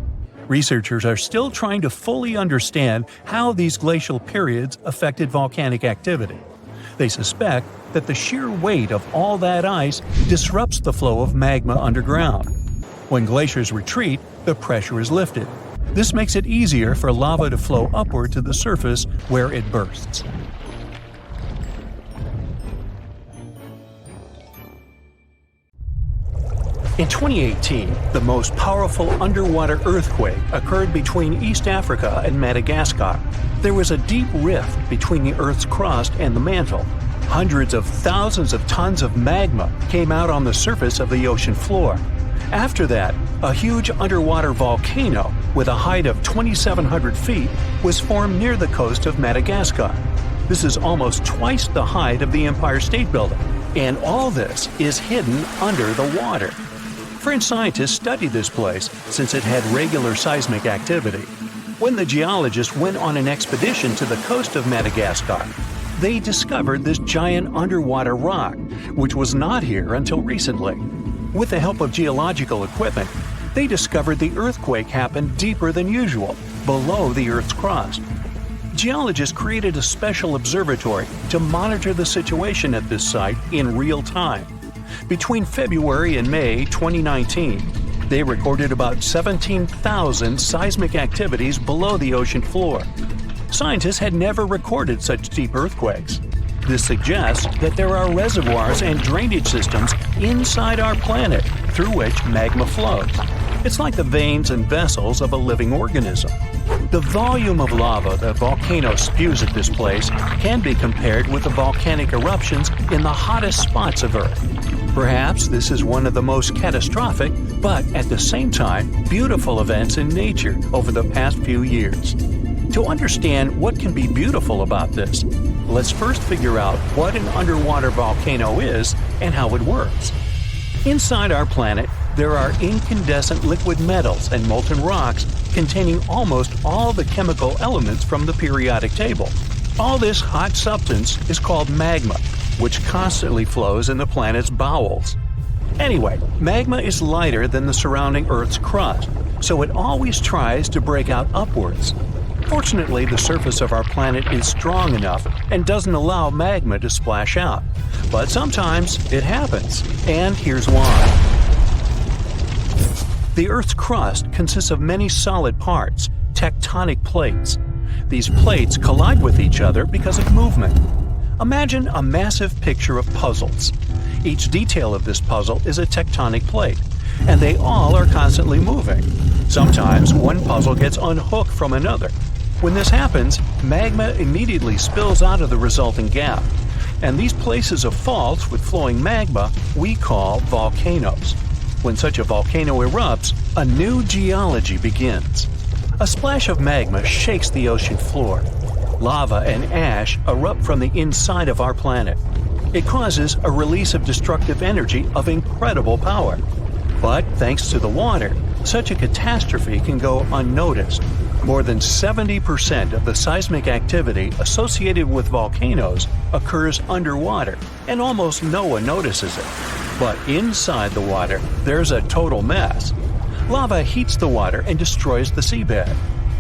Researchers are still trying to fully understand how these glacial periods affected volcanic activity. They suspect that the sheer weight of all that ice disrupts the flow of magma underground. When glaciers retreat, the pressure is lifted. This makes it easier for lava to flow upward to the surface where it bursts. In 2018, the most powerful underwater earthquake occurred between East Africa and Madagascar. There was a deep rift between the Earth's crust and the mantle. Hundreds of thousands of tons of magma came out on the surface of the ocean floor. After that, a huge underwater volcano with a height of 2,700 feet was formed near the coast of Madagascar. This is almost twice the height of the Empire State Building, and all this is hidden under the water. French scientists studied this place since it had regular seismic activity. When the geologists went on an expedition to the coast of Madagascar, they discovered this giant underwater rock, which was not here until recently. With the help of geological equipment, they discovered the earthquake happened deeper than usual, below the Earth's crust. Geologists created a special observatory to monitor the situation at this site in real time. Between February and May 2019, they recorded about 17,000 seismic activities below the ocean floor. Scientists had never recorded such deep earthquakes. This suggests that there are reservoirs and drainage systems inside our planet through which magma flows. It's like the veins and vessels of a living organism. The volume of lava the volcano spews at this place can be compared with the volcanic eruptions in the hottest spots of Earth. Perhaps this is one of the most catastrophic, but at the same time, beautiful events in nature over the past few years. To understand what can be beautiful about this, let's first figure out what an underwater volcano is and how it works. Inside our planet, there are incandescent liquid metals and molten rocks containing almost all the chemical elements from the periodic table. All this hot substance is called magma, which constantly flows in the planet's bowels. Anyway, magma is lighter than the surrounding Earth's crust, so it always tries to break out upwards. Fortunately, the surface of our planet is strong enough and doesn't allow magma to splash out. But sometimes it happens, and here's why. The Earth's crust consists of many solid parts, tectonic plates. These plates collide with each other because of movement. Imagine a massive picture of puzzles. Each detail of this puzzle is a tectonic plate, and they all are constantly moving. Sometimes one puzzle gets unhooked from another. When this happens, magma immediately spills out of the resulting gap. And these places of faults with flowing magma we call volcanoes. When such a volcano erupts, a new geology begins. A splash of magma shakes the ocean floor. Lava and ash erupt from the inside of our planet. It causes a release of destructive energy of incredible power. But thanks to the water, such a catastrophe can go unnoticed. More than 70% of the seismic activity associated with volcanoes occurs underwater, and almost no one notices it. But inside the water, there's a total mess. Lava heats the water and destroys the seabed.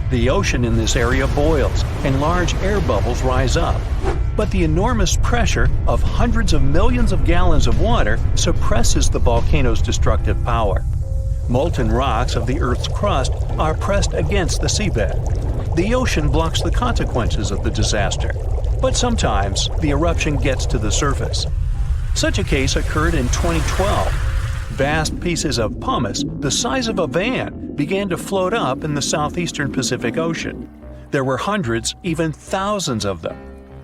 The ocean in this area boils, and large air bubbles rise up. But the enormous pressure of hundreds of millions of gallons of water suppresses the volcano's destructive power. Molten rocks of the Earth's crust are pressed against the seabed. The ocean blocks the consequences of the disaster, but sometimes the eruption gets to the surface. Such a case occurred in 2012. Vast pieces of pumice the size of a van began to float up in the southeastern Pacific Ocean. There were hundreds, even thousands of them.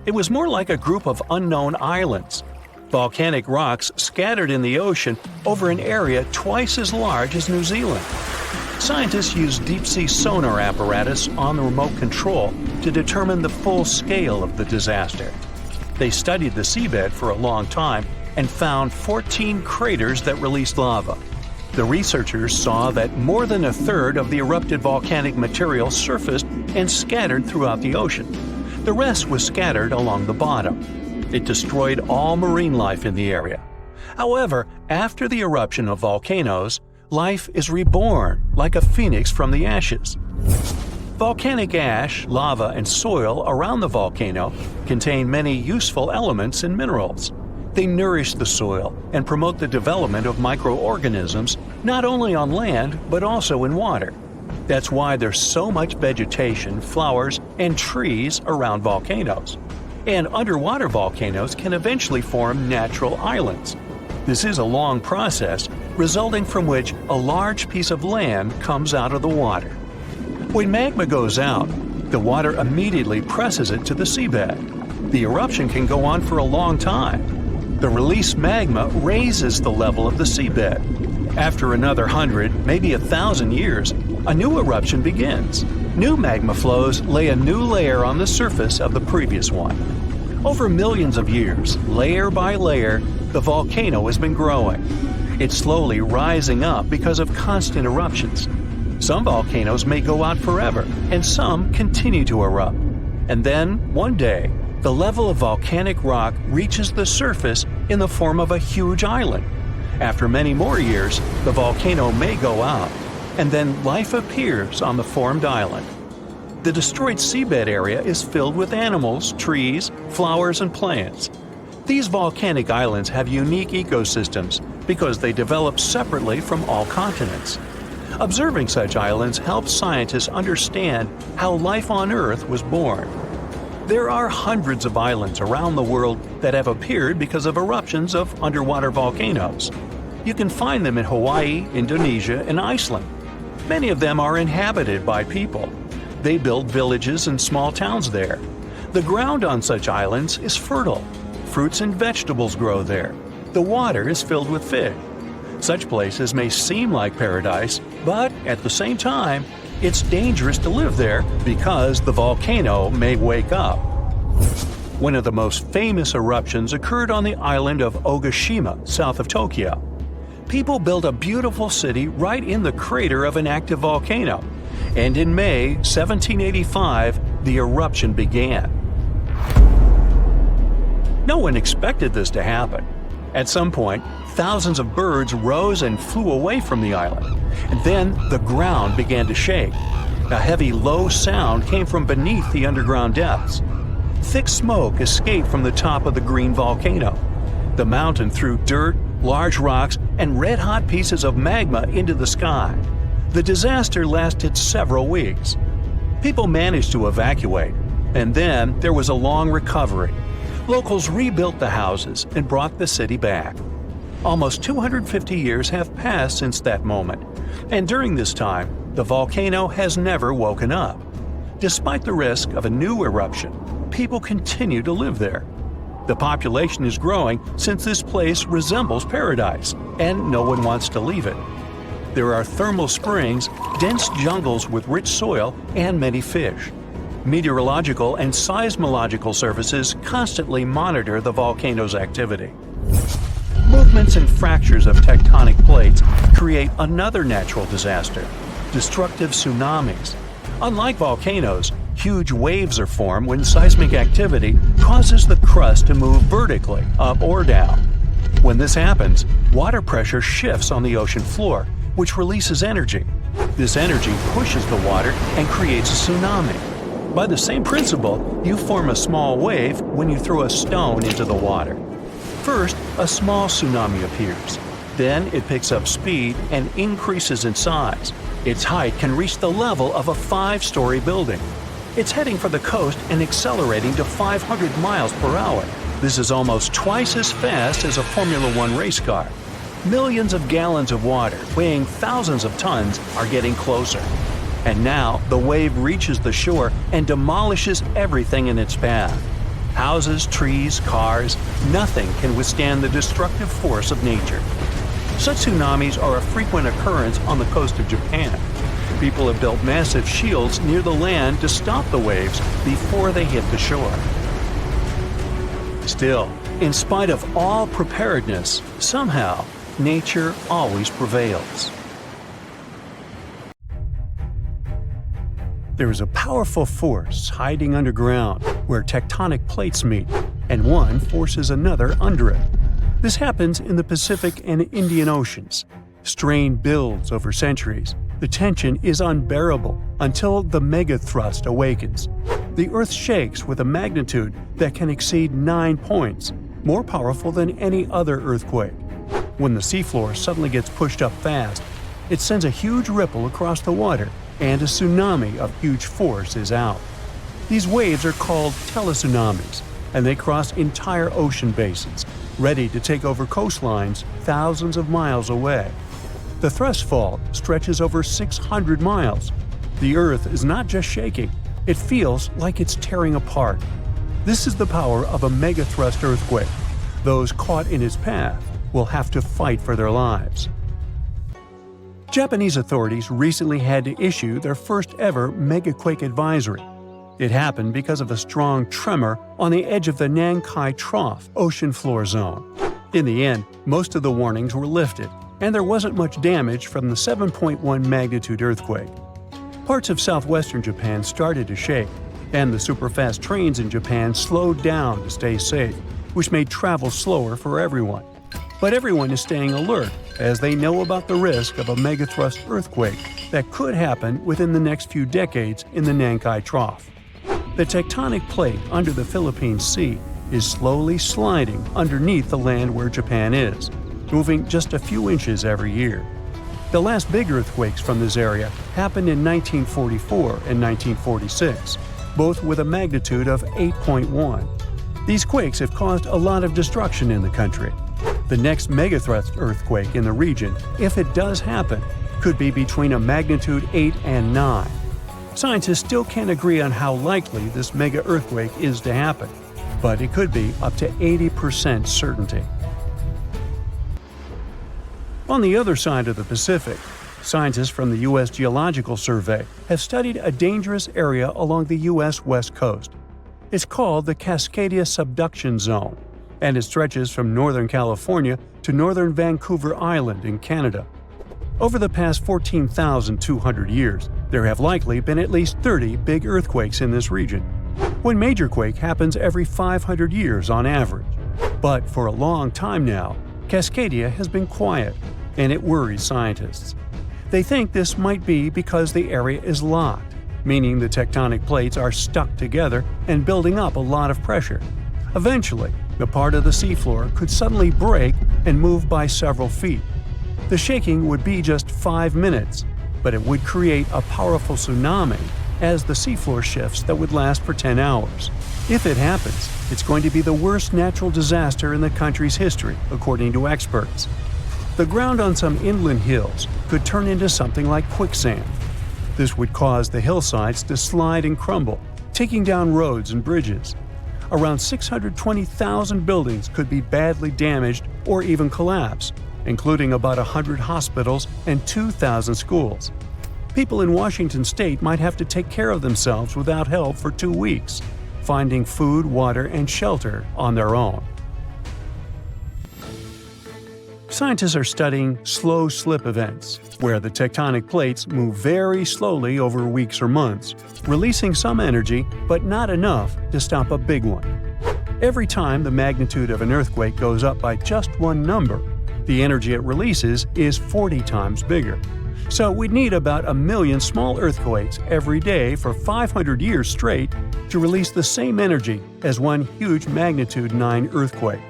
It was more like a group of unknown islands. Volcanic rocks scattered in the ocean over an area twice as large as New Zealand. Scientists used deep-sea sonar apparatus on the remote control to determine the full scale of the disaster. They studied the seabed for a long time and found 14 craters that released lava. The researchers saw that more than a third of the erupted volcanic material surfaced and scattered throughout the ocean. The rest was scattered along the bottom. It destroyed all marine life in the area. However, after the eruption of volcanoes, life is reborn like a phoenix from the ashes. Volcanic ash, lava, and soil around the volcano contain many useful elements and minerals. They nourish the soil and promote the development of microorganisms not only on land but also in water. That's why there's so much vegetation, flowers, and trees around volcanoes. And underwater volcanoes can eventually form natural islands. This is a long process, resulting from which a large piece of land comes out of the water. When magma goes out, the water immediately presses it to the seabed. The eruption can go on for a long time. The released magma raises the level of the seabed. After another 100, maybe 1,000 years, a new eruption begins. New magma flows lay a new layer on the surface of the previous one. Over millions of years, layer by layer, the volcano has been growing. It's slowly rising up because of constant eruptions. Some volcanoes may go out forever, and some continue to erupt. And then, one day, the level of volcanic rock reaches the surface in the form of a huge island. After many more years, the volcano may go out, and then life appears on the formed island. The destroyed seabed area is filled with animals, trees, flowers, and plants. These volcanic islands have unique ecosystems because they develop separately from all continents. Observing such islands helps scientists understand how life on Earth was born. There are hundreds of islands around the world that have appeared because of eruptions of underwater volcanoes. You can find them in Hawaii, Indonesia, and Iceland. Many of them are inhabited by people. They build villages and small towns there. The ground on such islands is fertile. Fruits and vegetables grow there. The water is filled with fish. Such places may seem like paradise, but at the same time, it's dangerous to live there because the volcano may wake up. One of the most famous eruptions occurred on the island of Oashima, south of Tokyo. People built a beautiful city right in the crater of an active volcano, and in May 1785, the eruption began. No one expected this to happen. At some point, thousands of birds rose and flew away from the island, and then the ground began to shake. A heavy, low sound came from beneath the underground depths. Thick smoke escaped from the top of the green volcano. The mountain threw dirt, large rocks, and red-hot pieces of magma into the sky. The disaster lasted several weeks. People managed to evacuate, and then there was a long recovery. Locals rebuilt the houses and brought the city back. Almost 250 years have passed since that moment, and during this time, the volcano has never woken up. Despite the risk of a new eruption, people continue to live there. The population is growing since this place resembles paradise, and no one wants to leave it. There are thermal springs, dense jungles with rich soil, and many fish. Meteorological and seismological services constantly monitor the volcano's activity. Movements and fractures of tectonic plates create another natural disaster: destructive tsunamis. Unlike volcanoes, huge waves are formed when seismic activity causes the crust to move vertically, up or down. When this happens, water pressure shifts on the ocean floor, which releases energy. This energy pushes the water and creates a tsunami. By the same principle, you form a small wave when you throw a stone into the water. First, a small tsunami appears. Then it picks up speed and increases in size. Its height can reach the level of a 5-story building. It's heading for the coast and accelerating to 500 miles per hour. This is almost twice as fast as a Formula One race car. Millions of gallons of water, weighing thousands of tons, are getting closer. And now the wave reaches the shore and demolishes everything in its path. Houses, trees, cars, nothing can withstand the destructive force of nature. Such tsunamis are a frequent occurrence on the coast of Japan. People have built massive shields near the land to stop the waves before they hit the shore. Still, in spite of all preparedness, somehow, nature always prevails. There is a powerful force hiding underground where tectonic plates meet, and one forces another under it. This happens in the Pacific and Indian Oceans. Strain builds over centuries. The tension is unbearable until the megathrust awakens. The Earth shakes with a magnitude that can exceed 9 points, more powerful than any other earthquake. When the seafloor suddenly gets pushed up fast, it sends a huge ripple across the water, and a tsunami of huge force is out. These waves are called teletsunamis, and they cross entire ocean basins, ready to take over coastlines thousands of miles away. The thrust fault stretches over 600 miles. The Earth is not just shaking, it feels like it's tearing apart. This is the power of a megathrust earthquake. Those caught in its path will have to fight for their lives. Japanese authorities recently had to issue their first ever megaquake advisory. It happened because of a strong tremor on the edge of the Nankai Trough ocean floor zone. In the end, most of the warnings were lifted, and there wasn't much damage from the 7.1 magnitude earthquake. Parts of southwestern Japan started to shake, and the superfast trains in Japan slowed down to stay safe, which made travel slower for everyone. But everyone is staying alert as they know about the risk of a megathrust earthquake that could happen within the next few decades in the Nankai Trough. The tectonic plate under the Philippine Sea is slowly sliding underneath the land where Japan is, moving just a few inches every year. The last big earthquakes from this area happened in 1944 and 1946, both with a magnitude of 8.1. These quakes have caused a lot of destruction in the country. The next megathrust earthquake in the region, if it does happen, could be between a magnitude 8 and 9. Scientists still can't agree on how likely this mega earthquake is to happen, but it could be up to 80% certainty. On the other side of the Pacific, scientists from the U.S. Geological Survey have studied a dangerous area along the U.S. West Coast. It's called the Cascadia Subduction Zone, and it stretches from northern California to northern Vancouver Island in Canada. Over the past 14,200 years, there have likely been at least 30 big earthquakes in this region. One major quake happens every 500 years on average. But for a long time now, Cascadia has been quiet, and it worries scientists. They think this might be because the area is locked, meaning the tectonic plates are stuck together and building up a lot of pressure. Eventually, the part of the seafloor could suddenly break and move by several feet. The shaking would be just 5 minutes, but it would create a powerful tsunami as the seafloor shifts that would last for 10 hours. If it happens, it's going to be the worst natural disaster in the country's history, according to experts. The ground on some inland hills could turn into something like quicksand. This would cause the hillsides to slide and crumble, taking down roads and bridges. Around 620,000 buildings could be badly damaged or even collapse, including about 100 hospitals and 2,000 schools. People in Washington state might have to take care of themselves without help for 2 weeks, finding food, water, and shelter on their own. Scientists are studying slow slip events, where the tectonic plates move very slowly over weeks or months, releasing some energy but not enough to stop a big one. Every time the magnitude of an earthquake goes up by just one number, the energy it releases is 40 times bigger. So we'd need about 1 million small earthquakes every day for 500 years straight to release the same energy as one huge magnitude 9 earthquake.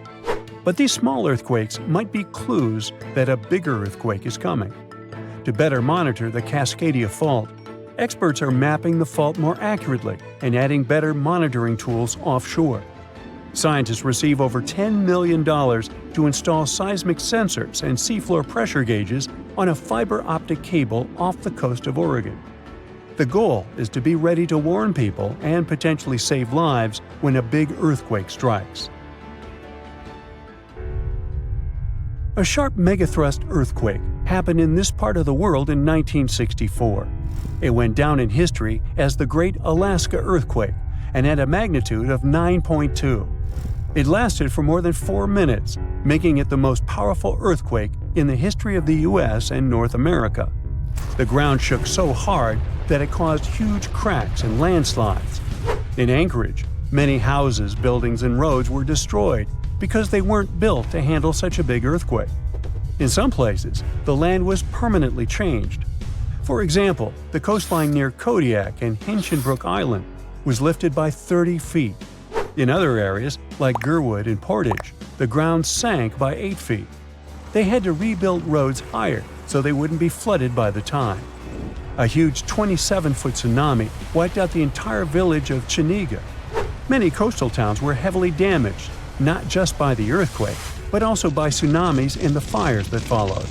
But these small earthquakes might be clues that a bigger earthquake is coming. To better monitor the Cascadia Fault, experts are mapping the fault more accurately and adding better monitoring tools offshore. Scientists receive over $10 million to install seismic sensors and seafloor pressure gauges on a fiber optic cable off the coast of Oregon. The goal is to be ready to warn people and potentially save lives when a big earthquake strikes. A sharp megathrust earthquake happened in this part of the world in 1964. It went down in history as the Great Alaska Earthquake and had a magnitude of 9.2. It lasted for more than 4 minutes, making it the most powerful earthquake in the history of the U.S. and North America. The ground shook so hard that it caused huge cracks and landslides. In Anchorage, many houses, buildings, and roads were destroyed because they weren't built to handle such a big earthquake. In some places, the land was permanently changed. For example, the coastline near Kodiak and Hinchinbrook Island was lifted by 30 feet. In other areas, like Gerwood and Portage, the ground sank by 8 feet. They had to rebuild roads higher so they wouldn't be flooded by the tide. A huge 27-foot tsunami wiped out the entire village of Chiniga. Many coastal towns were heavily damaged, not just by the earthquake, but also by tsunamis and the fires that followed.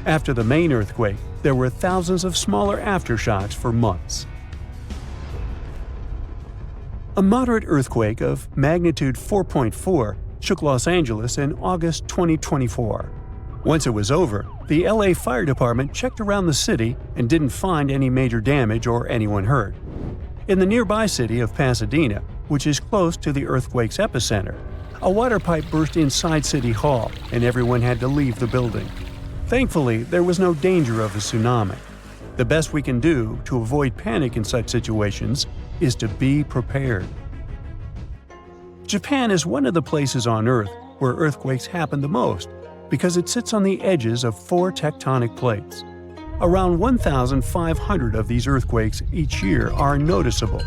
After the main earthquake, there were thousands of smaller aftershocks for months. A moderate earthquake of magnitude 4.4 shook Los Angeles in August 2024. Once it was over, the LA Fire Department checked around the city and didn't find any major damage or anyone hurt. In the nearby city of Pasadena, which is close to the earthquake's epicenter, a water pipe burst inside City Hall and everyone had to leave the building. Thankfully, there was no danger of a tsunami. The best we can do to avoid panic in such situations is to be prepared. Japan is one of the places on Earth where earthquakes happen the most because it sits on the edges of 4 tectonic plates. Around 1,500 of these earthquakes each year are noticeable.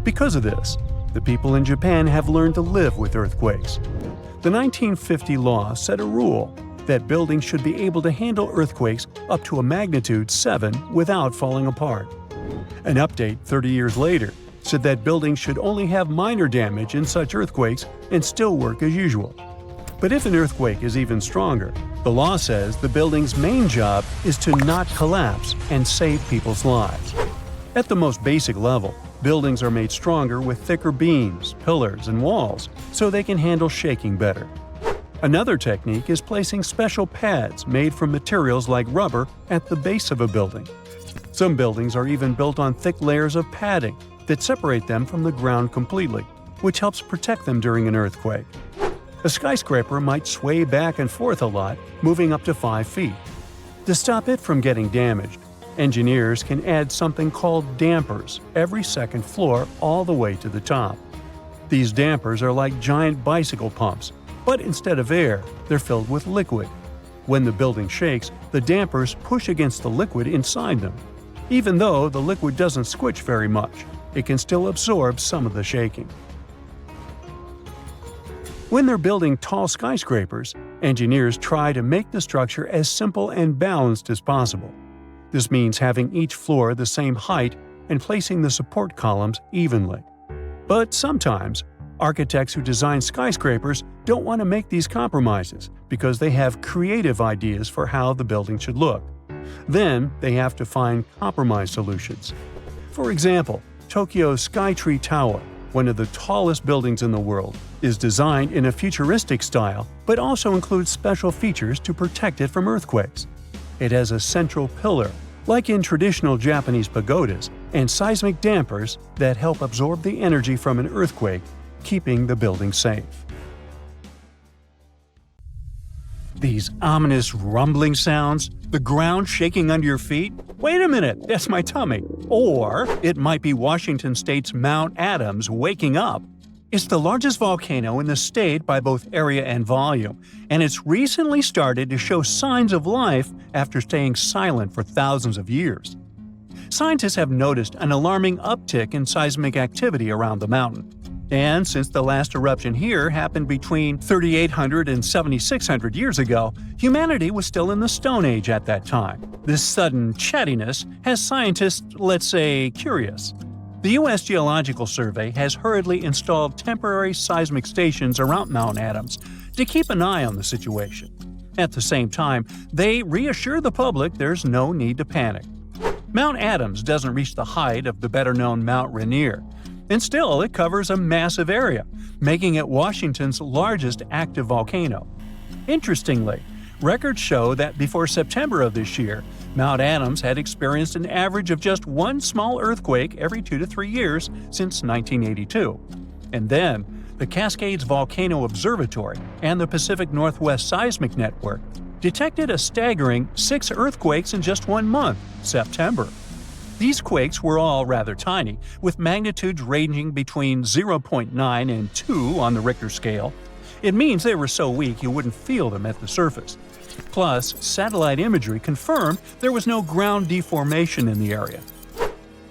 Because of this, the people in Japan have learned to live with earthquakes. The 1950 law set a rule that buildings should be able to handle earthquakes up to a magnitude 7 without falling apart. An update 30 years later said that buildings should only have minor damage in such earthquakes and still work as usual. But if an earthquake is even stronger, the law says the building's main job is to not collapse and save people's lives. At the most basic level, buildings are made stronger with thicker beams, pillars, and walls so they can handle shaking better. Another technique is placing special pads made from materials like rubber at the base of a building. Some buildings are even built on thick layers of padding that separate them from the ground completely, which helps protect them during an earthquake. A skyscraper might sway back and forth a lot, moving up to 5 feet. To stop it from getting damaged, engineers can add something called dampers every second floor all the way to the top. These dampers are like giant bicycle pumps, but instead of air, they're filled with liquid. When the building shakes, the dampers push against the liquid inside them. Even though the liquid doesn't squish very much, it can still absorb some of the shaking. When they're building tall skyscrapers, engineers try to make the structure as simple and balanced as possible. This means having each floor the same height and placing the support columns evenly. But sometimes, architects who design skyscrapers don't want to make these compromises because they have creative ideas for how the building should look. Then they have to find compromise solutions. For example, Tokyo's Skytree Tower, one of the tallest buildings in the world, is designed in a futuristic style but also includes special features to protect it from earthquakes. It has a central pillar, like in traditional Japanese pagodas, and seismic dampers that help absorb the energy from an earthquake, keeping the building safe. These ominous rumbling sounds, the ground shaking under your feet. Wait a minute, that's my tummy. Or it might be Washington State's Mount Adams waking up. It's the largest volcano in the state by both area and volume, and it's recently started to show signs of life after staying silent for thousands of years. Scientists have noticed an alarming uptick in seismic activity around the mountain. And since the last eruption here happened between 3,800 and 7,600 years ago, humanity was still in the Stone Age at that time. This sudden chattiness has scientists, let's say, curious. The U.S. Geological Survey has hurriedly installed temporary seismic stations around Mount Adams to keep an eye on the situation. At the same time, they reassure the public there's no need to panic. Mount Adams doesn't reach the height of the better-known Mount Rainier, and still it covers a massive area, making it Washington's largest active volcano. Interestingly, records show that before September of this year, Mount Adams had experienced an average of just one small earthquake every 2 to 3 years since 1982. And then, the Cascades Volcano Observatory and the Pacific Northwest Seismic Network detected a staggering 6 earthquakes in just 1 month, September. These quakes were all rather tiny, with magnitudes ranging between 0.9 and 2 on the Richter scale. It means they were so weak you wouldn't feel them at the surface. Plus, satellite imagery confirmed there was no ground deformation in the area.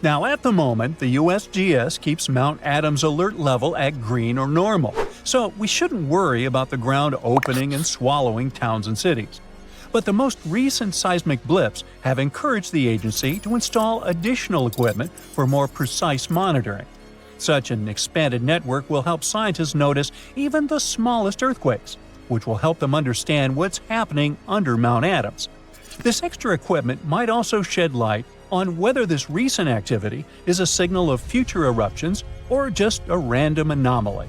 Now, at the moment, the USGS keeps Mount Adams' alert level at green or normal, so we shouldn't worry about the ground opening and swallowing towns and cities. But the most recent seismic blips have encouraged the agency to install additional equipment for more precise monitoring. Such an expanded network will help scientists notice even the smallest earthquakes, which will help them understand what's happening under Mount Adams. This extra equipment might also shed light on whether this recent activity is a signal of future eruptions or just a random anomaly.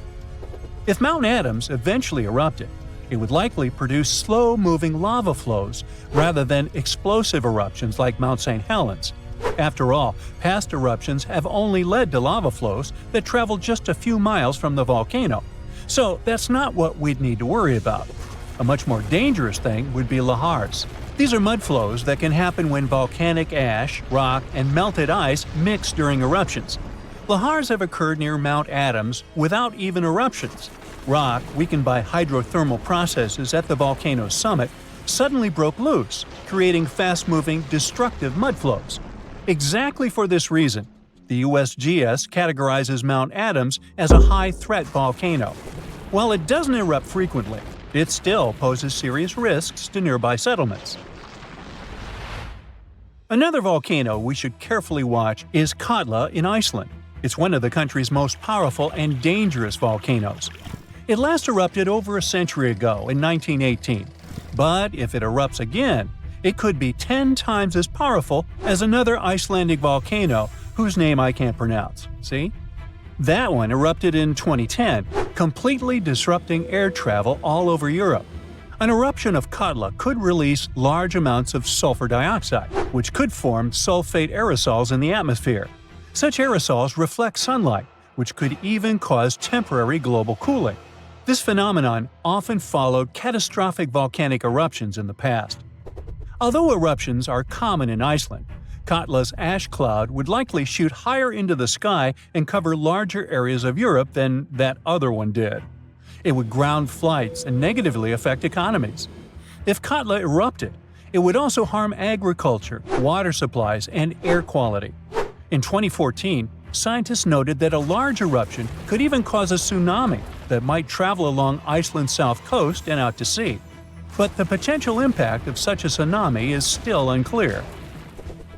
If Mount Adams eventually erupted, it would likely produce slow-moving lava flows rather than explosive eruptions like Mount St. Helens. After all, past eruptions have only led to lava flows that travel just a few miles from the volcano. So that's not what we'd need to worry about. A much more dangerous thing would be lahars. These are mud flows that can happen when volcanic ash, rock, and melted ice mix during eruptions. Lahars have occurred near Mount Adams without even eruptions. Rock, weakened by hydrothermal processes at the volcano's summit, suddenly broke loose, creating fast-moving, destructive mudflows. Exactly for this reason, the USGS categorizes Mount Adams as a high-threat volcano. While it doesn't erupt frequently, it still poses serious risks to nearby settlements. Another volcano we should carefully watch is Katla in Iceland. It's one of the country's most powerful and dangerous volcanoes. It last erupted over a century ago in 1918, but if it erupts again, it could be 10 times as powerful as another Icelandic volcano whose name I can't pronounce. See? That one erupted in 2010, completely disrupting air travel all over Europe. An eruption of Katla could release large amounts of sulfur dioxide, which could form sulfate aerosols in the atmosphere. Such aerosols reflect sunlight, which could even cause temporary global cooling. This phenomenon often followed catastrophic volcanic eruptions in the past. Although eruptions are common in Iceland, Katla's ash cloud would likely shoot higher into the sky and cover larger areas of Europe than that other one did. It would ground flights and negatively affect economies. If Katla erupted, it would also harm agriculture, water supplies, and air quality. In 2014, scientists noted that a large eruption could even cause a tsunami that might travel along Iceland's south coast and out to sea. But the potential impact of such a tsunami is still unclear.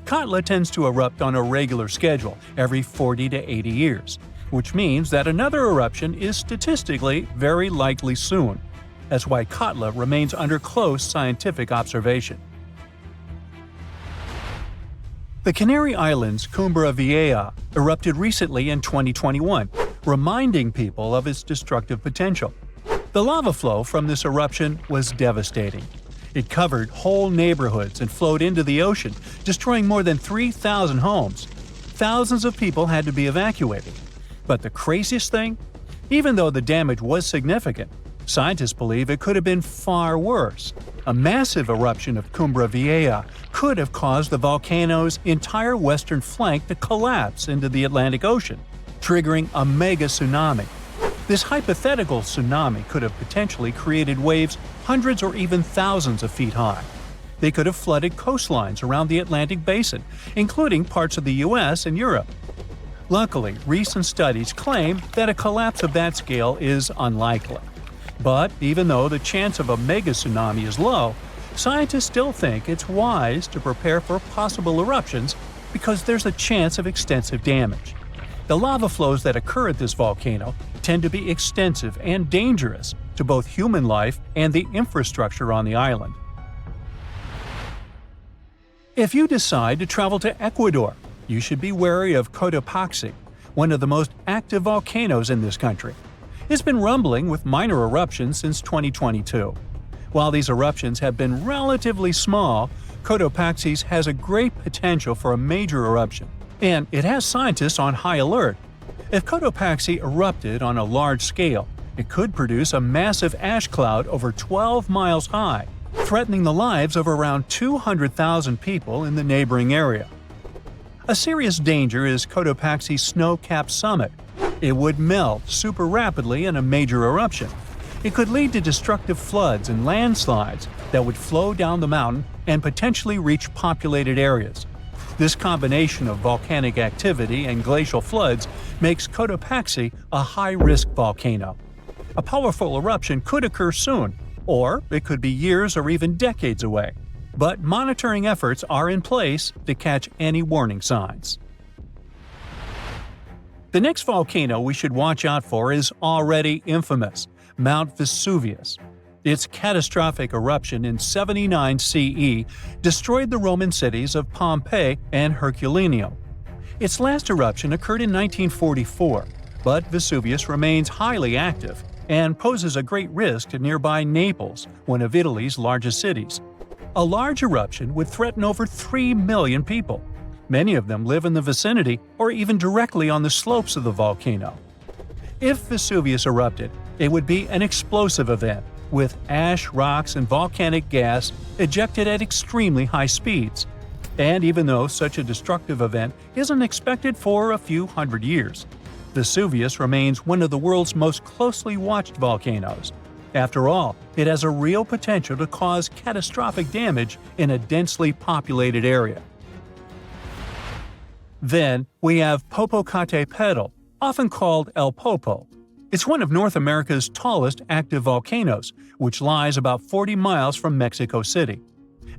Katla tends to erupt on a regular schedule every 40 to 80 years, which means that another eruption is statistically very likely soon. That's why Katla remains under close scientific observation. The Canary Islands' Cumbre Vieja erupted recently in 2021, reminding people of its destructive potential. The lava flow from this eruption was devastating. It covered whole neighborhoods and flowed into the ocean, destroying more than 3,000 homes. Thousands of people had to be evacuated. But the craziest thing? Even though the damage was significant, scientists believe it could have been far worse. A massive eruption of Cumbre Vieja could have caused the volcano's entire western flank to collapse into the Atlantic Ocean, triggering a mega tsunami. This hypothetical tsunami could have potentially created waves hundreds or even thousands of feet high. They could have flooded coastlines around the Atlantic basin, including parts of the US and Europe. Luckily, recent studies claim that a collapse of that scale is unlikely. But even though the chance of a mega tsunami is low, scientists still think it's wise to prepare for possible eruptions because there's a chance of extensive damage. The lava flows that occur at this volcano tend to be extensive and dangerous to both human life and the infrastructure on the island. If you decide to travel to Ecuador, you should be wary of Cotopaxi, one of the most active volcanoes in this country. It's been rumbling with minor eruptions since 2022. While these eruptions have been relatively small, Cotopaxi has a great potential for a major eruption, and it has scientists on high alert. If Cotopaxi erupted on a large scale, it could produce a massive ash cloud over 12 miles high, threatening the lives of around 200,000 people in the neighboring area. A serious danger is Cotopaxi's snow-capped summit. It would melt super rapidly in a major eruption. It could lead to destructive floods and landslides that would flow down the mountain and potentially reach populated areas. This combination of volcanic activity and glacial floods makes Cotopaxi a high-risk volcano. A powerful eruption could occur soon, or it could be years or even decades away. But monitoring efforts are in place to catch any warning signs. The next volcano we should watch out for is already infamous, Mount Vesuvius. Its catastrophic eruption in 79 CE destroyed the Roman cities of Pompeii and Herculaneum. Its last eruption occurred in 1944, but Vesuvius remains highly active and poses a great risk to nearby Naples, one of Italy's largest cities. A large eruption would threaten over 3 million people. Many of them live in the vicinity or even directly on the slopes of the volcano. If Vesuvius erupted, it would be an explosive event, with ash, rocks, and volcanic gas ejected at extremely high speeds. And even though such a destructive event isn't expected for a few hundred years, Vesuvius remains one of the world's most closely watched volcanoes. After all, it has a real potential to cause catastrophic damage in a densely populated area. Then, we have Popocatépetl, often called El Popo. It's one of North America's tallest active volcanoes, which lies about 40 miles from Mexico City.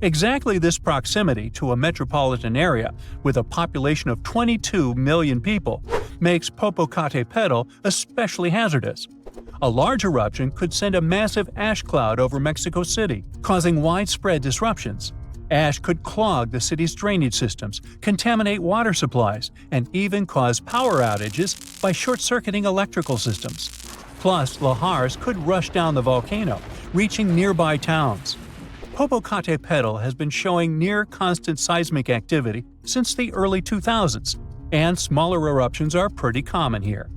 Exactly this proximity to a metropolitan area with a population of 22 million people makes Popocatépetl especially hazardous. A large eruption could send a massive ash cloud over Mexico City, causing widespread disruptions. Ash could clog the city's drainage systems, contaminate water supplies, and even cause power outages by short-circuiting electrical systems. Plus, lahars could rush down the volcano, reaching nearby towns. Popocatépetl has been showing near-constant seismic activity since the early 2000s, and smaller eruptions are pretty common here.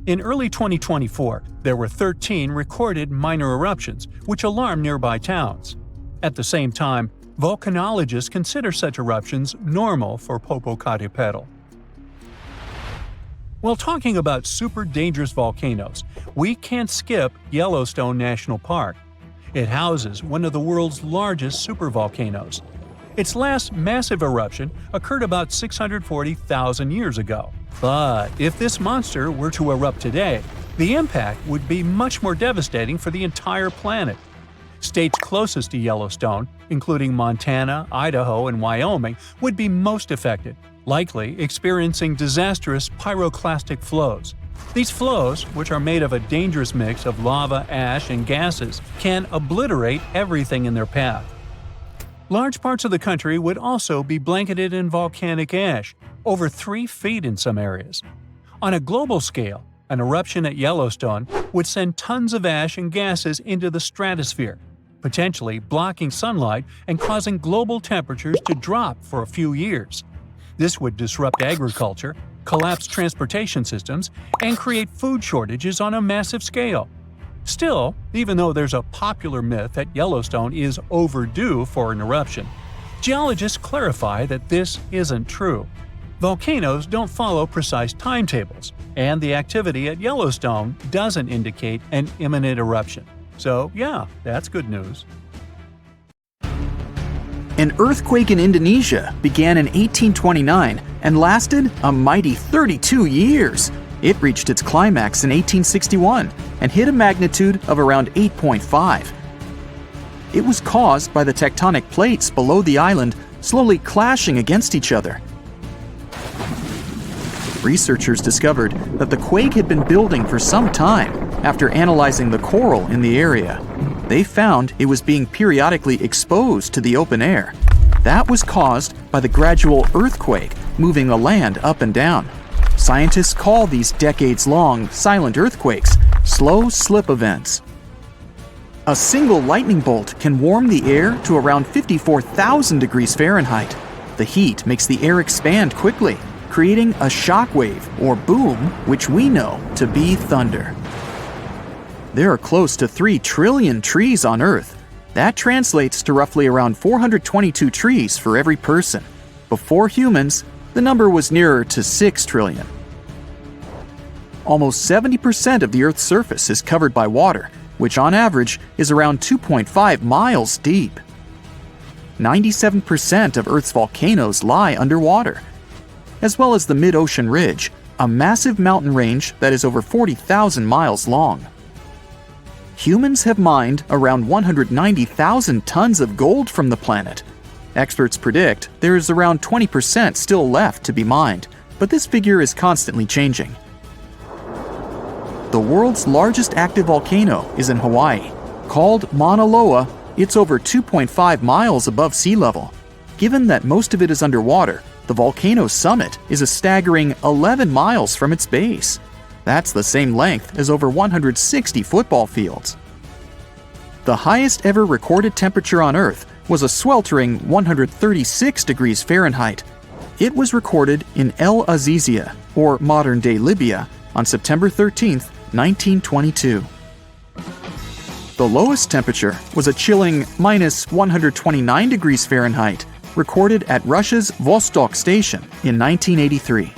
In early 2024, there were 13 recorded minor eruptions, which alarmed nearby towns. At the same time, volcanologists consider such eruptions normal for Popocatépetl. While talking about super dangerous volcanoes, we can't skip Yellowstone National Park. It houses one of the world's largest supervolcanoes. Its last massive eruption occurred about 640,000 years ago. But if this monster were to erupt today, the impact would be much more devastating for the entire planet. States closest to Yellowstone, including Montana, Idaho, and Wyoming, would be most affected, likely experiencing disastrous pyroclastic flows. These flows, which are made of a dangerous mix of lava, ash, and gases, can obliterate everything in their path. Large parts of the country would also be blanketed in volcanic ash, over 3 feet in some areas. On a global scale, an eruption at Yellowstone would send tons of ash and gases into the stratosphere, potentially blocking sunlight and causing global temperatures to drop for a few years. This would disrupt agriculture, collapse transportation systems, and create food shortages on a massive scale. Still, even though there's a popular myth that Yellowstone is overdue for an eruption, geologists clarify that this isn't true. Volcanoes don't follow precise timetables, and the activity at Yellowstone doesn't indicate an imminent eruption. So yeah, that's good news. An earthquake in Indonesia began in 1829 and lasted a mighty 32 years. It reached its climax in 1861 and hit a magnitude of around 8.5. It was caused by the tectonic plates below the island slowly clashing against each other. Researchers discovered that the quake had been building for some time after analyzing the coral in the area. They found it was being periodically exposed to the open air. That was caused by the gradual earthquake moving the land up and down. Scientists call these decades-long silent earthquakes slow slip events. A single lightning bolt can warm the air to around 54,000 degrees Fahrenheit. The heat makes the air expand quickly, creating a shock wave or boom, which we know to be thunder. There are close to 3 trillion trees on Earth. That translates to roughly around 422 trees for every person. Before humans, the number was nearer to 6 trillion. Almost 70% of the Earth's surface is covered by water, which on average is around 2.5 miles deep. 97% of Earth's volcanoes lie underwater, as well as the mid-ocean ridge, a massive mountain range that is over 40,000 miles long. Humans have mined around 190,000 tons of gold from the planet. Experts predict there is around 20% still left to be mined, but this figure is constantly changing. The world's largest active volcano is in Hawaii. Called Mauna Loa, it's over 2.5 miles above sea level. Given that most of it is underwater, the volcano's summit is a staggering 11 miles from its base. That's the same length as over 160 football fields. The highest ever recorded temperature on Earth was a sweltering 136 degrees Fahrenheit. It was recorded in El Azizia, or modern-day Libya, on September 13, 1922. The lowest temperature was a chilling minus 129 degrees Fahrenheit recorded at Russia's Vostok station in 1983.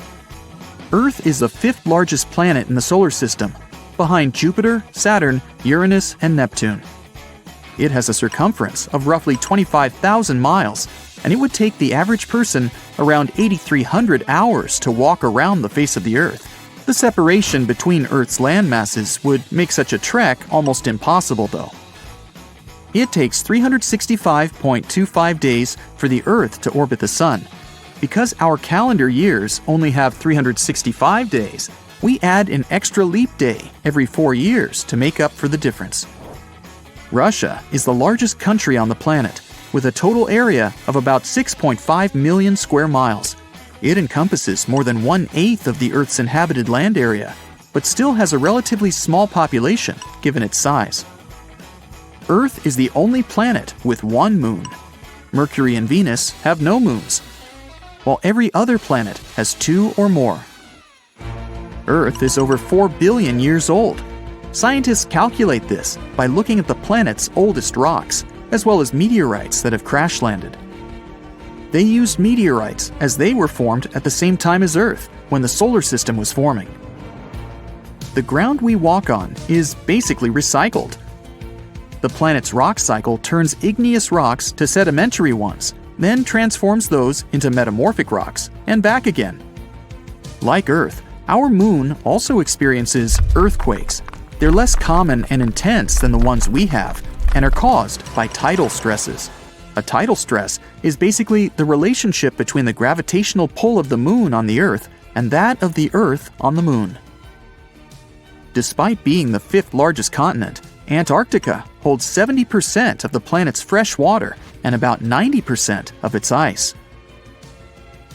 Earth is the fifth largest planet in the solar system, behind Jupiter, Saturn, Uranus, and Neptune. It has a circumference of roughly 25,000 miles, and it would take the average person around 8,300 hours to walk around the face of the Earth. The separation between Earth's land masses would make such a trek almost impossible, though. It takes 365.25 days for the Earth to orbit the Sun. Because our calendar years only have 365 days, we add an extra leap day every 4 years to make up for the difference. Russia is the largest country on the planet, with a total area of about 6.5 million square miles. It encompasses more than 1/8 of the Earth's inhabited land area, but still has a relatively small population given its size. Earth is the only planet with one moon. Mercury and Venus have no moons, while every other planet has 2 or more. Earth is over 4 billion years old. Scientists calculate this by looking at the planet's oldest rocks, as well as meteorites that have crash-landed. They used meteorites as they were formed at the same time as Earth, when the solar system was forming. The ground we walk on is basically recycled. The planet's rock cycle turns igneous rocks to sedimentary ones, then transforms those into metamorphic rocks, and back again. Like Earth, our moon also experiences earthquakes. They're less common and intense than the ones we have, and are caused by tidal stresses. A tidal stress is basically the relationship between the gravitational pull of the moon on the Earth and that of the Earth on the moon. Despite being the fifth largest continent, Antarctica holds 70% of the planet's fresh water and about 90% of its ice.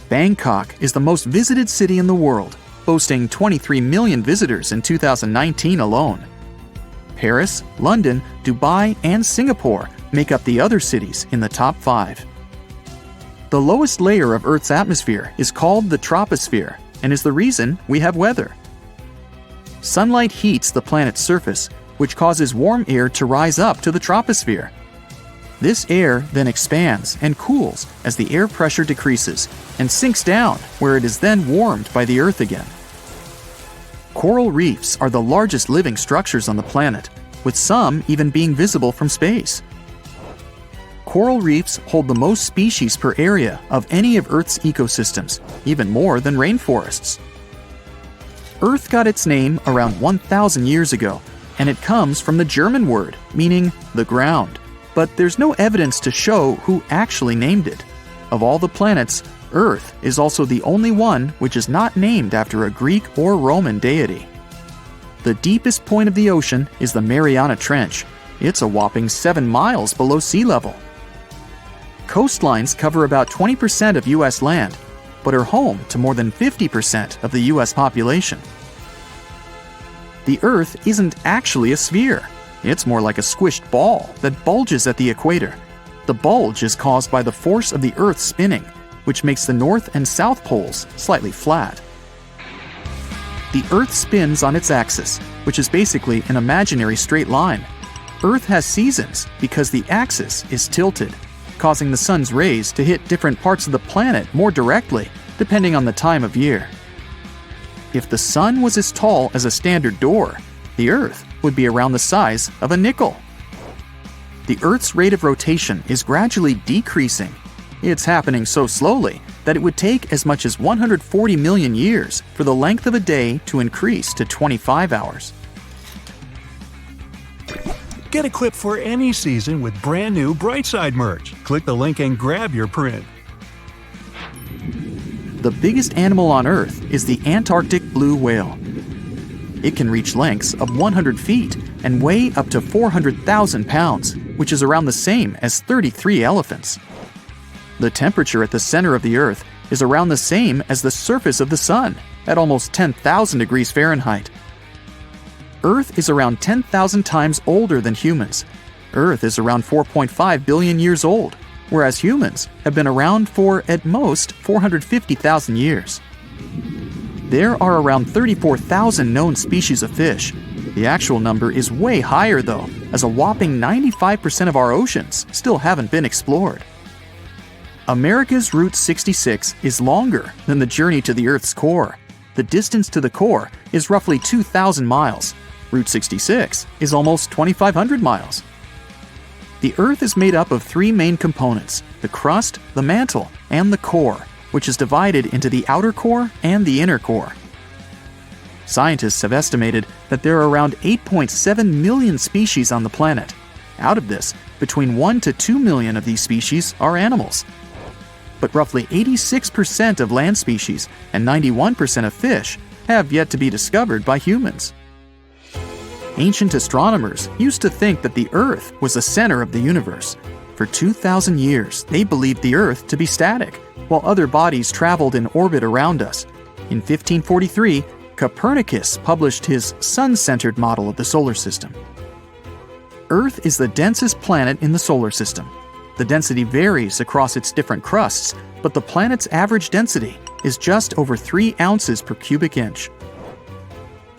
Bangkok is the most visited city in the world, boasting 23 million visitors in 2019 alone. Paris, London, Dubai, and Singapore make up the other cities in the top 5. The lowest layer of Earth's atmosphere is called the troposphere and is the reason we have weather. Sunlight heats the planet's surface, which causes warm air to rise up to the troposphere. This air then expands and cools as the air pressure decreases and sinks down, where it is then warmed by the Earth again. Coral reefs are the largest living structures on the planet, with some even being visible from space. Coral reefs hold the most species per area of any of Earth's ecosystems, even more than rainforests. Earth got its name around 1,000 years ago, and it comes from the German word meaning the ground, but there's no evidence to show who actually named it. Of all the planets, Earth is also the only one which is not named after a Greek or Roman deity. The deepest point of the ocean is the Mariana Trench. It's a whopping 7 miles below sea level. Coastlines cover about 20% of U.S. land, but are home to more than 50% of the U.S. population. The Earth isn't actually a sphere. It's more like a squished ball that bulges at the equator. The bulge is caused by the force of the Earth spinning, which makes the north and south poles slightly flat. The Earth spins on its axis, which is basically an imaginary straight line. Earth has seasons because the axis is tilted, causing the sun's rays to hit different parts of the planet more directly, depending on the time of year. If the sun was as tall as a standard door, the Earth would be around the size of a nickel. The Earth's rate of rotation is gradually decreasing. It's happening so slowly that it would take as much as 140 million years for the length of a day to increase to 25 hours. Get equipped for any season with brand new Brightside merch. Click the link and grab your print. The biggest animal on Earth is the Antarctic blue whale. It can reach lengths of 100 feet and weigh up to 400,000 pounds, which is around the same as 33 elephants. The temperature at the center of the Earth is around the same as the surface of the Sun, at almost 10,000 degrees Fahrenheit. Earth is around 10,000 times older than humans. Earth is around 4.5 billion years old, whereas humans have been around for, at most, 450,000 years. There are around 34,000 known species of fish. The actual number is way higher, though, as a whopping 95% of our oceans still haven't been explored. America's Route 66 is longer than the journey to the Earth's core. The distance to the core is roughly 2,000 miles. Route 66 is almost 2,500 miles. The Earth is made up of three main components: the crust, the mantle, and the core, which is divided into the outer core and the inner core. Scientists have estimated that there are around 8.7 million species on the planet. Out of this, between 1 to 2 million of these species are animals. But roughly 86% of land species and 91% of fish have yet to be discovered by humans. Ancient astronomers used to think that the Earth was the center of the universe. For 2,000 years, they believed the Earth to be static, while other bodies traveled in orbit around us. In 1543, Copernicus published his sun-centered model of the solar system. Earth is the densest planet in the solar system. The density varies across its different crusts, but the planet's average density is just over 3 ounces per cubic inch.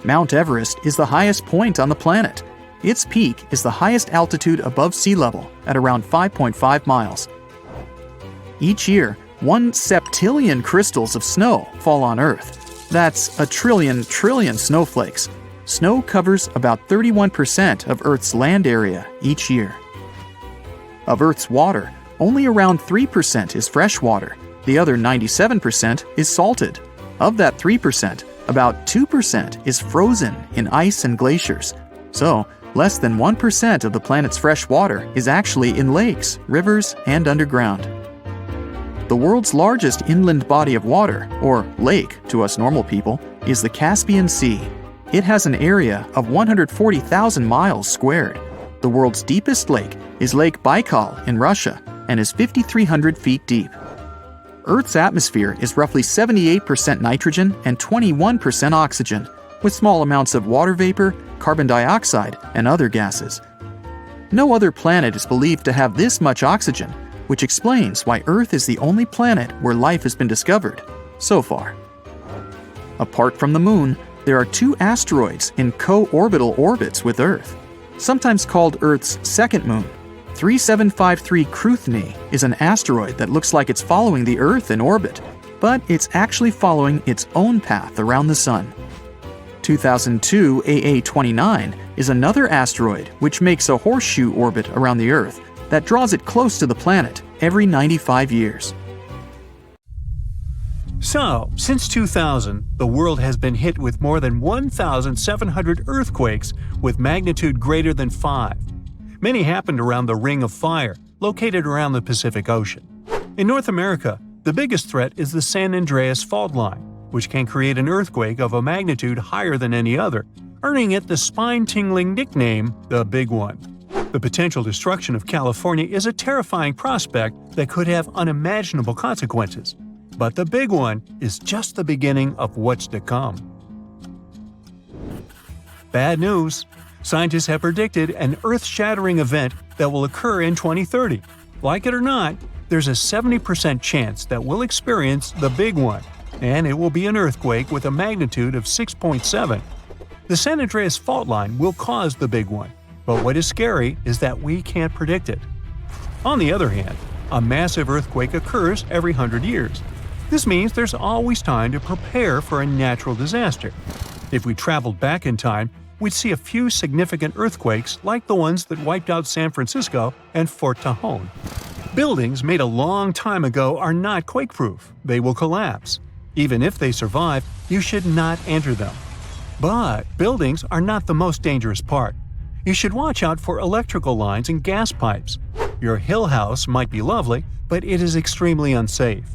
Mount Everest is the highest point on the planet. Its peak is the highest altitude above sea level at around 5.5 miles. Each year, 1 septillion crystals of snow fall on Earth. That's a trillion snowflakes. Snow covers about 31% of Earth's land area each year. Of Earth's water, only around 3% is fresh water. The other 97% is salted. Of that 3%, about 2% is frozen in ice and glaciers. So, less than 1% of the planet's fresh water is actually in lakes, rivers, and underground. The world's largest inland body of water, or lake to us normal people, is the Caspian Sea. It has an area of 140,000 miles squared. The world's deepest lake is Lake Baikal in Russia and is 5,300 feet deep. Earth's atmosphere is roughly 78% nitrogen and 21% oxygen, with small amounts of water vapor, carbon dioxide, and other gases. No other planet is believed to have this much oxygen, which explains why Earth is the only planet where life has been discovered so far. Apart from the Moon, there are 2 asteroids in co-orbital orbits with Earth, sometimes called Earth's second moon. 3753 Cruithne is an asteroid that looks like it's following the Earth in orbit, but it's actually following its own path around the Sun. 2002 AA29 is another asteroid which makes a horseshoe orbit around the Earth that draws it close to the planet every 95 years. So, since 2000, the world has been hit with more than 1,700 earthquakes with magnitude greater than 5. Many happened around the Ring of Fire, located around the Pacific Ocean. In North America, the biggest threat is the San Andreas Fault Line, which can create an earthquake of a magnitude higher than any other, earning it the spine-tingling nickname, the Big One. The potential destruction of California is a terrifying prospect that could have unimaginable consequences. But the Big One is just the beginning of what's to come. Bad news! Scientists have predicted an earth-shattering event that will occur in 2030. Like it or not, there's a 70% chance that we'll experience the Big One, and it will be an earthquake with a magnitude of 6.7. The San Andreas Fault Line will cause the Big One, but what is scary is that we can't predict it. On the other hand, a massive earthquake occurs every 100 years. This means there's always time to prepare for a natural disaster. If we traveled back in time, we'd see a few significant earthquakes like the ones that wiped out San Francisco and Fort Tejon. Buildings made a long time ago are not quake-proof. They will collapse. Even if they survive, you should not enter them. But buildings are not the most dangerous part. You should watch out for electrical lines and gas pipes. Your hill house might be lovely, but it is extremely unsafe.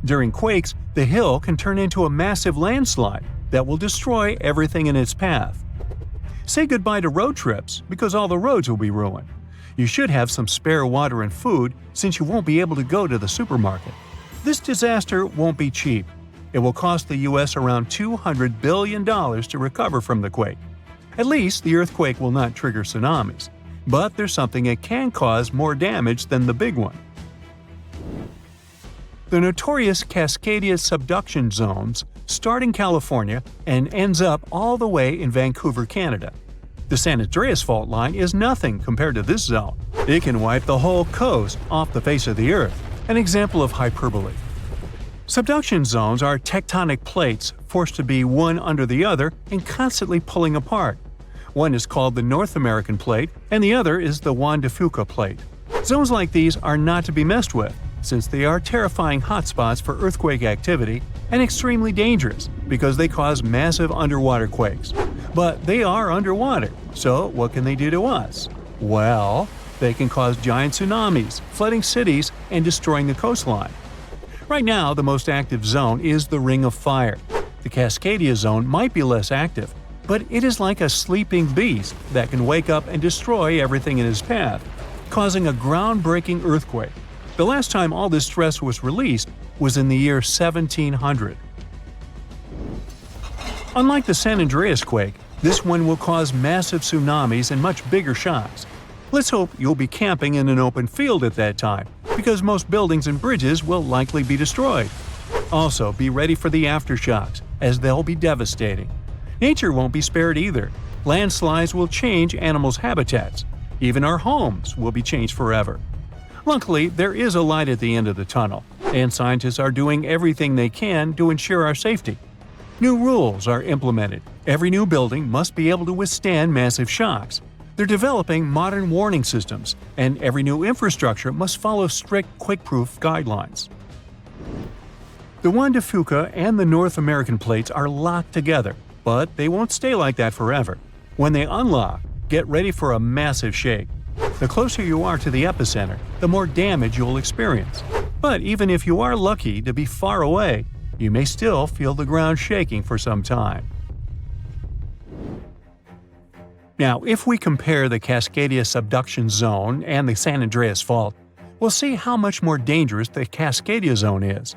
During quakes, the hill can turn into a massive landslide that will destroy everything in its path. Say goodbye to road trips because all the roads will be ruined. You should have some spare water and food since you won't be able to go to the supermarket. This disaster won't be cheap. It will cost the U.S. around $200 billion to recover from the quake. At least the earthquake will not trigger tsunamis, but there's something that can cause more damage than the big one. The notorious Cascadia subduction zones start in California and ends up all the way in Vancouver, Canada. The San Andreas Fault Line is nothing compared to this zone. It can wipe the whole coast off the face of the Earth, An example of hyperbole. Subduction zones are tectonic plates forced to be one under the other and constantly pulling apart. One is called the North American Plate, and the other is the Juan de Fuca Plate. Zones like these are not to be messed with, since they are terrifying hotspots for earthquake activity and extremely dangerous because they cause massive underwater quakes. But they are underwater, so what can they do to us? Well, they can cause giant tsunamis, flooding cities, and destroying the coastline. Right now, the most active zone is the Ring of Fire. The Cascadia zone might be less active, but it is like a sleeping beast that can wake up and destroy everything in its path, causing a groundbreaking earthquake. The last time all this stress was released was in the year 1700. Unlike the San Andreas quake, this one will cause massive tsunamis and much bigger shocks. Let's hope you'll be camping in an open field at that time, because most buildings and bridges will likely be destroyed. Also, be ready for the aftershocks, as they'll be devastating. Nature won't be spared either. Landslides will change animals' habitats. Even our homes will be changed forever. Luckily, there is a light at the end of the tunnel, and scientists are doing everything they can to ensure our safety. New rules are implemented. Every new building must be able to withstand massive shocks. They're developing modern warning systems, and every new infrastructure must follow strict quake-proof guidelines. The Juan de Fuca and the North American plates are locked together, but they won't stay like that forever. When they unlock, get ready for a massive shake. The closer you are to the epicenter, the more damage you'll experience. But even if you are lucky to be far away, you may still feel the ground shaking for some time. Now, if we compare the Cascadia subduction zone and the San Andreas Fault, we'll see how much more dangerous the Cascadia zone is.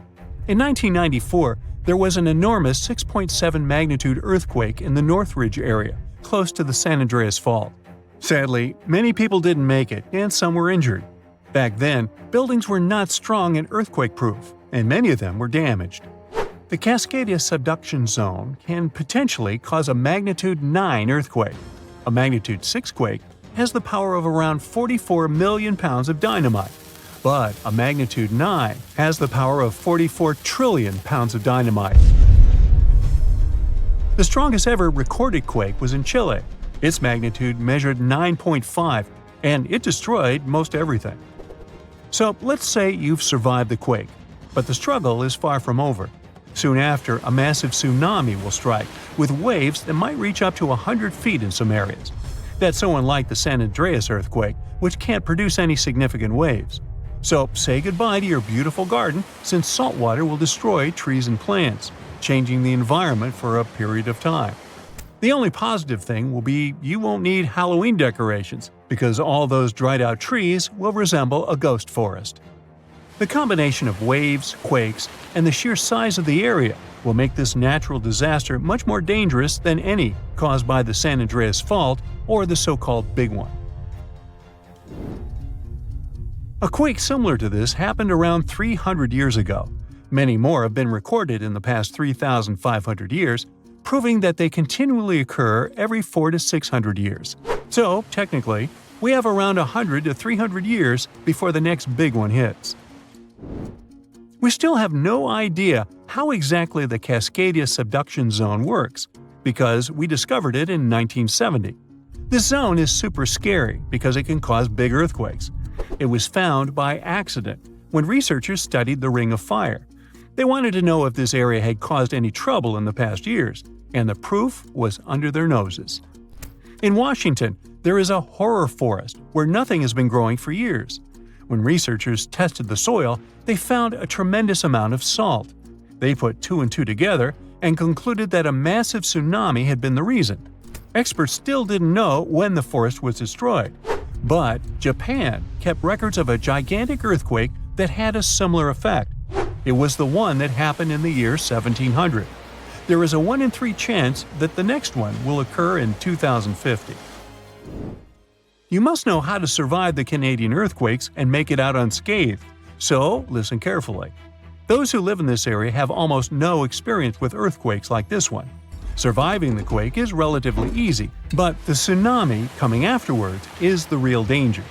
In 1994, there was an enormous 6.7 magnitude earthquake in the Northridge area, close to the San Andreas Fault. Sadly, many people didn't make it, and some were injured. Back then, buildings were not strong and earthquake-proof, and many of them were damaged. The Cascadia subduction zone can potentially cause a magnitude 9 earthquake. A magnitude 6 quake has the power of around 44 million pounds of dynamite, but a magnitude 9 has the power of 44 trillion pounds of dynamite. The strongest ever recorded quake was in Chile. Its magnitude measured 9.5, and it destroyed most everything. So let's say you've survived the quake, but the struggle is far from over. Soon after, a massive tsunami will strike, with waves that might reach up to 100 feet in some areas. That's so unlike the San Andreas earthquake, which can't produce any significant waves. So say goodbye to your beautiful garden, since salt water will destroy trees and plants, changing the environment for a period of time. The only positive thing will be you won't need Halloween decorations, because all those dried-out trees will resemble a ghost forest. The combination of waves, quakes, and the sheer size of the area will make this natural disaster much more dangerous than any caused by the San Andreas Fault or the so-called Big One. A quake similar to this happened around 300 years ago. Many more have been recorded in the past 3,500 years, proving that they continually occur every 400 to 600 years. So, technically, we have around 100 to 300 years before the next big one hits. We still have no idea how exactly the Cascadia subduction zone works, because we discovered it in 1970. This zone is super scary because it can cause big earthquakes. It was found by accident when researchers studied the Ring of Fire. They wanted to know if this area had caused any trouble in the past years, and the proof was under their noses. In Washington, there is a horror forest where nothing has been growing for years. When researchers tested the soil, they found a tremendous amount of salt. They put two and two together and concluded that a massive tsunami had been the reason. Experts still didn't know when the forest was destroyed, but Japan kept records of a gigantic earthquake that had a similar effect. It was the one that happened in the year 1700. There is a 1 in 3 chance that the next one will occur in 2050. You must know how to survive the Canadian earthquakes and make it out unscathed, so listen carefully. Those who live in this area have almost no experience with earthquakes like this one. Surviving the quake is relatively easy, but the tsunami coming afterwards is the real danger.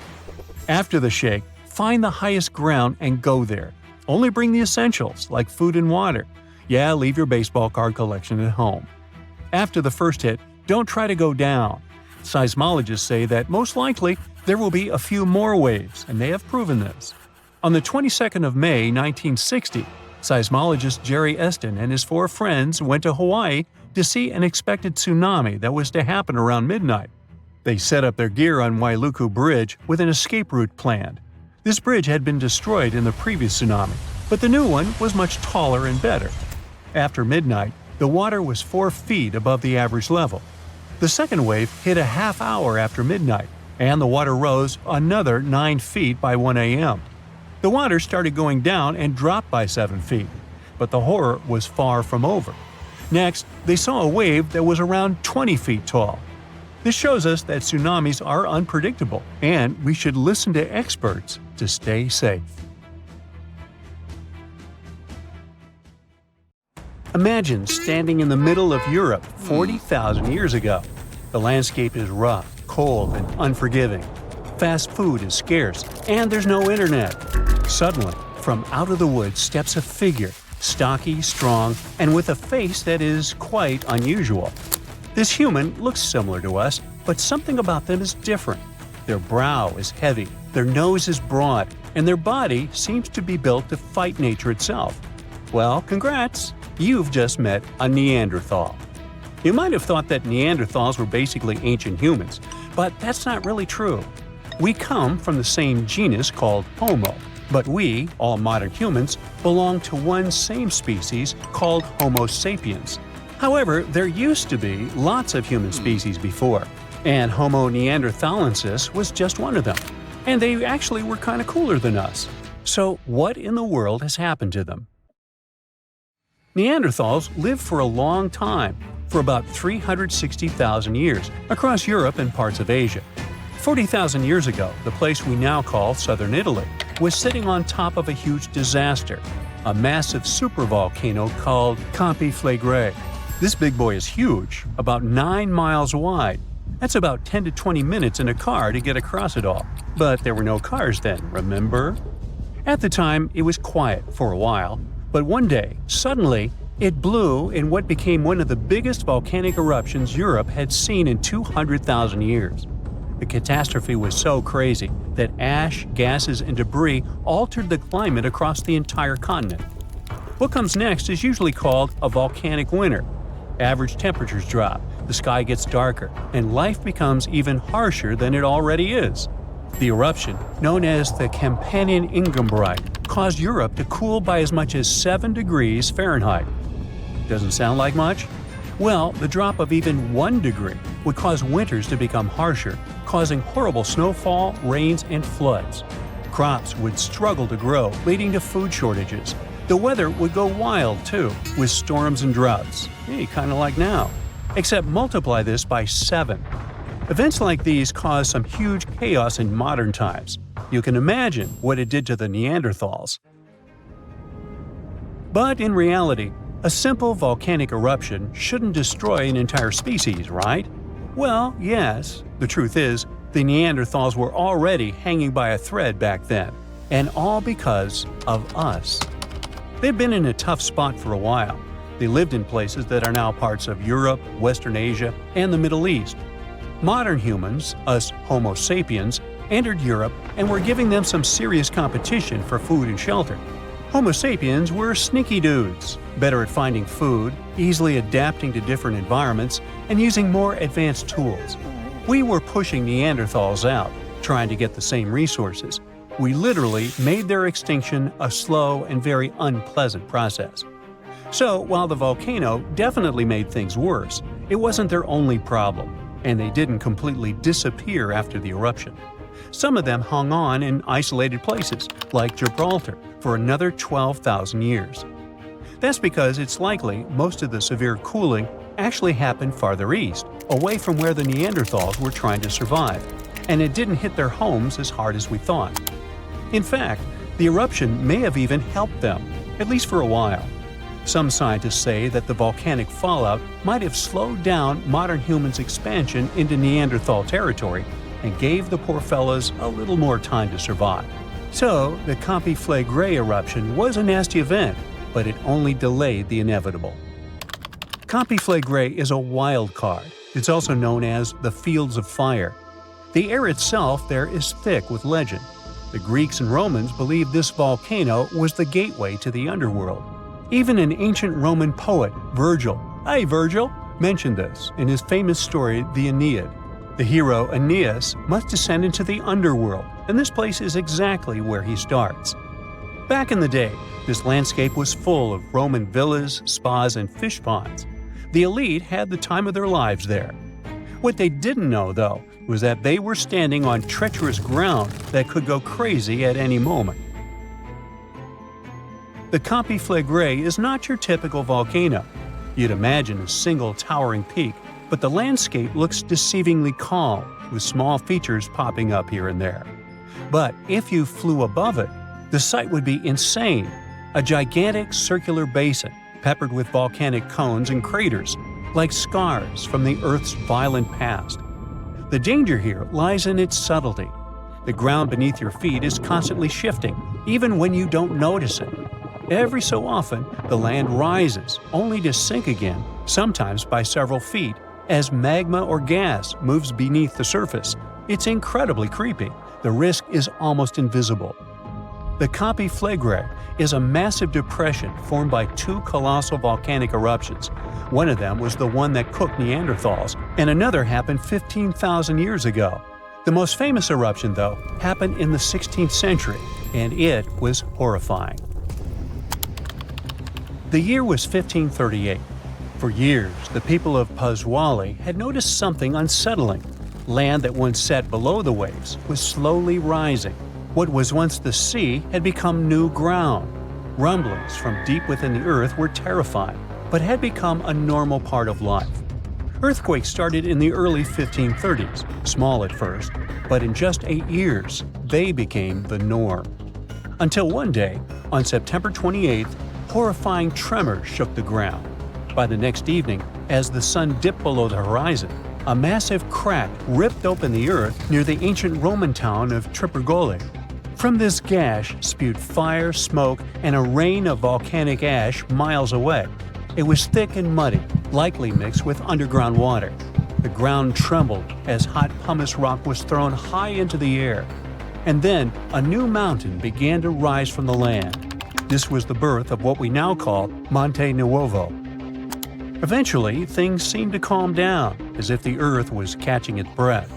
After the shake, Find the highest ground and go there. Only bring the essentials, like food and water. Yeah, leave your baseball card collection at home. After the first hit, don't try to go down. Seismologists say that most likely there will be a few more waves, and they have proven this. On the 22nd of May, 1960, seismologist Jerry Eston and his 4 friends went to Hawaii to see an expected tsunami that was to happen around midnight. They set up their gear on Wailuku Bridge with an escape route planned. This bridge had been destroyed in the previous tsunami, but the new one was much taller and better. After midnight, the water was 4 feet above the average level. The second wave hit a half hour after midnight, and the water rose another 9 feet by 1 a.m. The water started going down and dropped by 7 feet, but the horror was far from over. Next, they saw a wave that was around 20 feet tall. This shows us that tsunamis are unpredictable, and we should listen to experts to stay safe. Imagine standing in the middle of Europe 40,000 years ago. The landscape is rough, cold, and unforgiving. Fast food is scarce, and there's no internet. Suddenly, from out of the woods steps a figure, stocky, strong, and with a face that is quite unusual. This human looks similar to us, but something about them is different. Their brow is heavy, their nose is broad, and their body seems to be built to fight nature itself. Well, congrats! You've just met a Neanderthal. You might have thought that Neanderthals were basically ancient humans, but that's not really true. We come from the same genus called Homo, but we, all modern humans, belong to one same species called Homo sapiens. However, there used to be lots of human species before, and Homo neanderthalensis was just one of them. And they actually were kind of cooler than us. So what in the world has happened to them? Neanderthals lived for a long time, for about 360,000 years, across Europe and parts of Asia. 40,000 years ago, the place we now call southern Italy was sitting on top of a huge disaster, a massive supervolcano called Campi Flegrei. This big boy is huge, about 9 miles wide. That's about 10 to 20 minutes in a car to get across it all. But there were no cars then, remember? At the time, it was quiet for a while, but one day, suddenly, it blew in what became one of the biggest volcanic eruptions Europe had seen in 200,000 years. The catastrophe was so crazy that ash, gases, and debris altered the climate across the entire continent. What comes next is usually called a volcanic winter. Average temperatures drop, the sky gets darker, and life becomes even harsher than it already is. The eruption, known as the Campanian Ingembrite, caused Europe to cool by as much as 7 degrees Fahrenheit. Doesn't sound like much? Well, the drop of even 1 degree would cause winters to become harsher, causing horrible snowfall, rains, and floods. Crops would struggle to grow, leading to food shortages. The weather would go wild, too, with storms and droughts. Hey, kind of like now. Except multiply this by 7. Events like these caused some huge chaos in modern times. You can imagine what it did to the Neanderthals. But in reality, a simple volcanic eruption shouldn't destroy an entire species, right? Well, yes. The truth is, the Neanderthals were already hanging by a thread back then, and all because of us. They've been in a tough spot for a while. They lived in places that are now parts of Europe, Western Asia, and the Middle East. Modern humans, us Homo sapiens, entered Europe and were giving them some serious competition for food and shelter. Homo sapiens were sneaky dudes, better at finding food, easily adapting to different environments, and using more advanced tools. We were pushing Neanderthals out, trying to get the same resources. We literally made their extinction a slow and very unpleasant process. So, while the volcano definitely made things worse, it wasn't their only problem, and they didn't completely disappear after the eruption. Some of them hung on in isolated places, like Gibraltar, for another 12,000 years. That's because it's likely most of the severe cooling actually happened farther east, away from where the Neanderthals were trying to survive, and it didn't hit their homes as hard as we thought. In fact, the eruption may have even helped them, at least for a while. Some scientists say that the volcanic fallout might have slowed down modern humans' expansion into Neanderthal territory and gave the poor fellas a little more time to survive. So, the Conflagration eruption was a nasty event, but it only delayed the inevitable. Conflagration is a wild card. It's also known as the Fields of Fire. The air itself there is thick with legend. The Greeks and Romans believed this volcano was the gateway to the underworld. Even an ancient Roman poet, Virgil, mentioned this in his famous story, the Aeneid. The hero Aeneas must descend into the underworld, and this place is exactly where he starts. Back in the day, this landscape was full of Roman villas, spas, and fish ponds. The elite had the time of their lives there. What they didn't know, though, was that they were standing on treacherous ground that could go crazy at any moment. The Conflagration is not your typical volcano. You'd imagine a single towering peak, but the landscape looks deceivingly calm, with small features popping up here and there. But if you flew above it, the sight would be insane. A gigantic circular basin, peppered with volcanic cones and craters, like scars from the Earth's violent past. The danger here lies in its subtlety. The ground beneath your feet is constantly shifting, even when you don't notice it. Every so often, the land rises, only to sink again, sometimes by several feet, as magma or gas moves beneath the surface. It's incredibly creepy. The risk is almost invisible. The Conflagration is a massive depression formed by two colossal volcanic eruptions. One of them was the one that cooked Neanderthals, and another happened 15,000 years ago. The most famous eruption, though, happened in the 16th century, and it was horrifying. The year was 1538. For years, the people of Paswali had noticed something unsettling. Land that once sat below the waves was slowly rising. What was once the sea had become new ground. Rumblings from deep within the earth were terrifying, but had become a normal part of life. Earthquakes started in the early 1530s, small at first, but in just 8 years, they became the norm. Until one day, on September 28th, horrifying tremors shook the ground. By the next evening, as the sun dipped below the horizon, a massive crack ripped open the earth near the ancient Roman town of Tripurgoli. From this gash spewed fire, smoke, and a rain of volcanic ash miles away. It was thick and muddy, likely mixed with underground water. The ground trembled as hot pumice rock was thrown high into the air. And then a new mountain began to rise from the land. This was the birth of what we now call Monte Nuovo. Eventually, things seemed to calm down, as if the earth was catching its breath.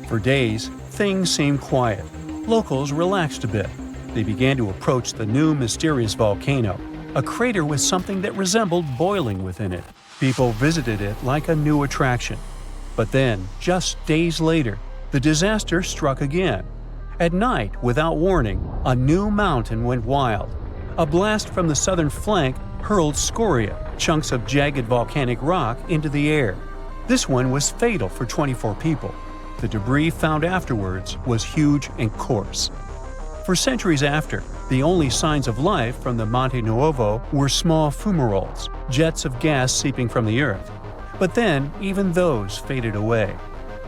For days, things seemed quiet. Locals relaxed a bit. They began to approach the new mysterious volcano, a crater with something that resembled boiling within it. People visited it like a new attraction. But then, just days later, the disaster struck again. At night, without warning, a new mountain went wild. A blast from the southern flank hurled scoria, chunks of jagged volcanic rock, into the air. This one was fatal for 24 people. The debris found afterwards was huge and coarse. For centuries after, the only signs of life from the Monte Nuovo were small fumaroles, jets of gas seeping from the earth. But then, even those faded away.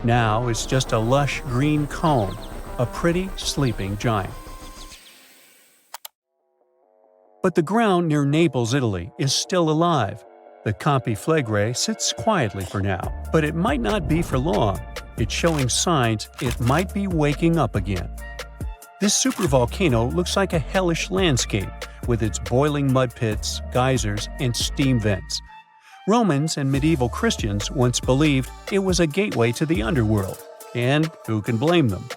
Now it's just a lush green cone, a pretty sleeping giant. But the ground near Naples, Italy, is still alive. The Conflagration sits quietly for now, but it might not be for long. It's showing signs it might be waking up again. This supervolcano looks like a hellish landscape, with its boiling mud pits, geysers, and steam vents. Romans and medieval Christians once believed it was a gateway to the underworld, and who can blame them?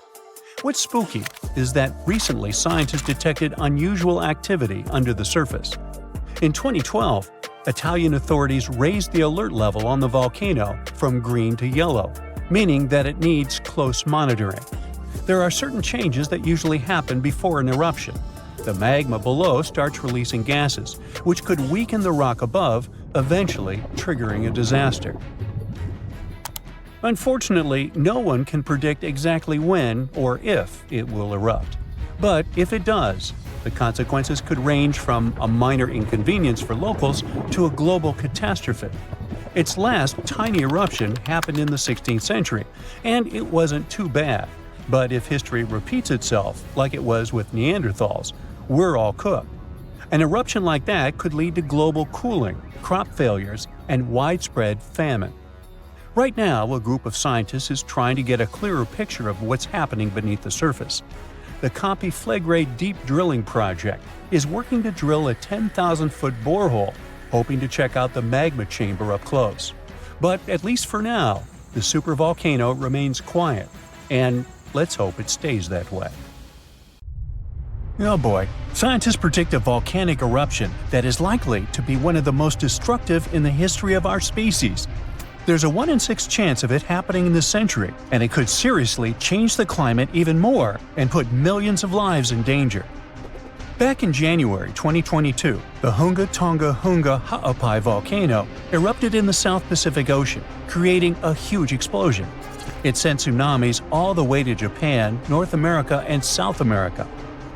What's spooky is that recently scientists detected unusual activity under the surface. In 2012, Italian authorities raised the alert level on the volcano from green to yellow, meaning that it needs close monitoring. There are certain changes that usually happen before an eruption. The magma below starts releasing gases, which could weaken the rock above, eventually triggering a disaster. Unfortunately, no one can predict exactly when or if it will erupt. But if it does, the consequences could range from a minor inconvenience for locals to a global catastrophe. Its last tiny eruption happened in the 16th century, and it wasn't too bad. But if history repeats itself, like it was with Neanderthals, we're all cooked. An eruption like that could lead to global cooling, crop failures, and widespread famine. Right now, a group of scientists is trying to get a clearer picture of what's happening beneath the surface. The Completeness Deep Drilling Project is working to drill a 10,000-foot borehole, hoping to check out the Magma Chamber up close. But at least for now, the supervolcano remains quiet, and let's hope it stays that way. Oh boy, scientists predict a volcanic eruption that is likely to be one of the most destructive in the history of our species. There's a 1 in 6 chance of it happening in this century, and it could seriously change the climate even more and put millions of lives in danger. Back in January 2022, the Hunga Tonga Hunga Ha'apai volcano erupted in the South Pacific Ocean, creating a huge explosion. It sent tsunamis all the way to Japan, North America, and South America.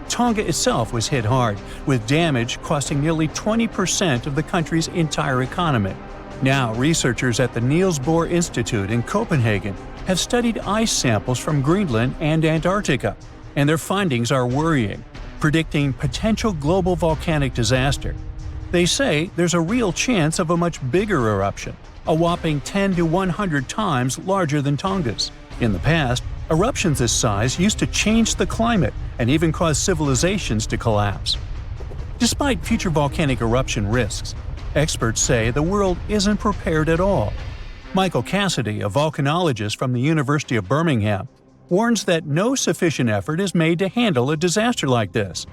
Tonga itself was hit hard, with damage costing nearly 20% of the country's entire economy. Now, researchers at the Niels Bohr Institute in Copenhagen have studied ice samples from Greenland and Antarctica, and their findings are worrying, predicting potential global volcanic disaster. They say there's a real chance of a much bigger eruption, a whopping 10 to 100 times larger than Tonga's. In the past, eruptions this size used to change the climate and even cause civilizations to collapse. Despite future volcanic eruption risks, experts say the world isn't prepared at all. Michael Cassidy, a volcanologist from the University of Birmingham, warns that no sufficient effort is made to handle a disaster like this.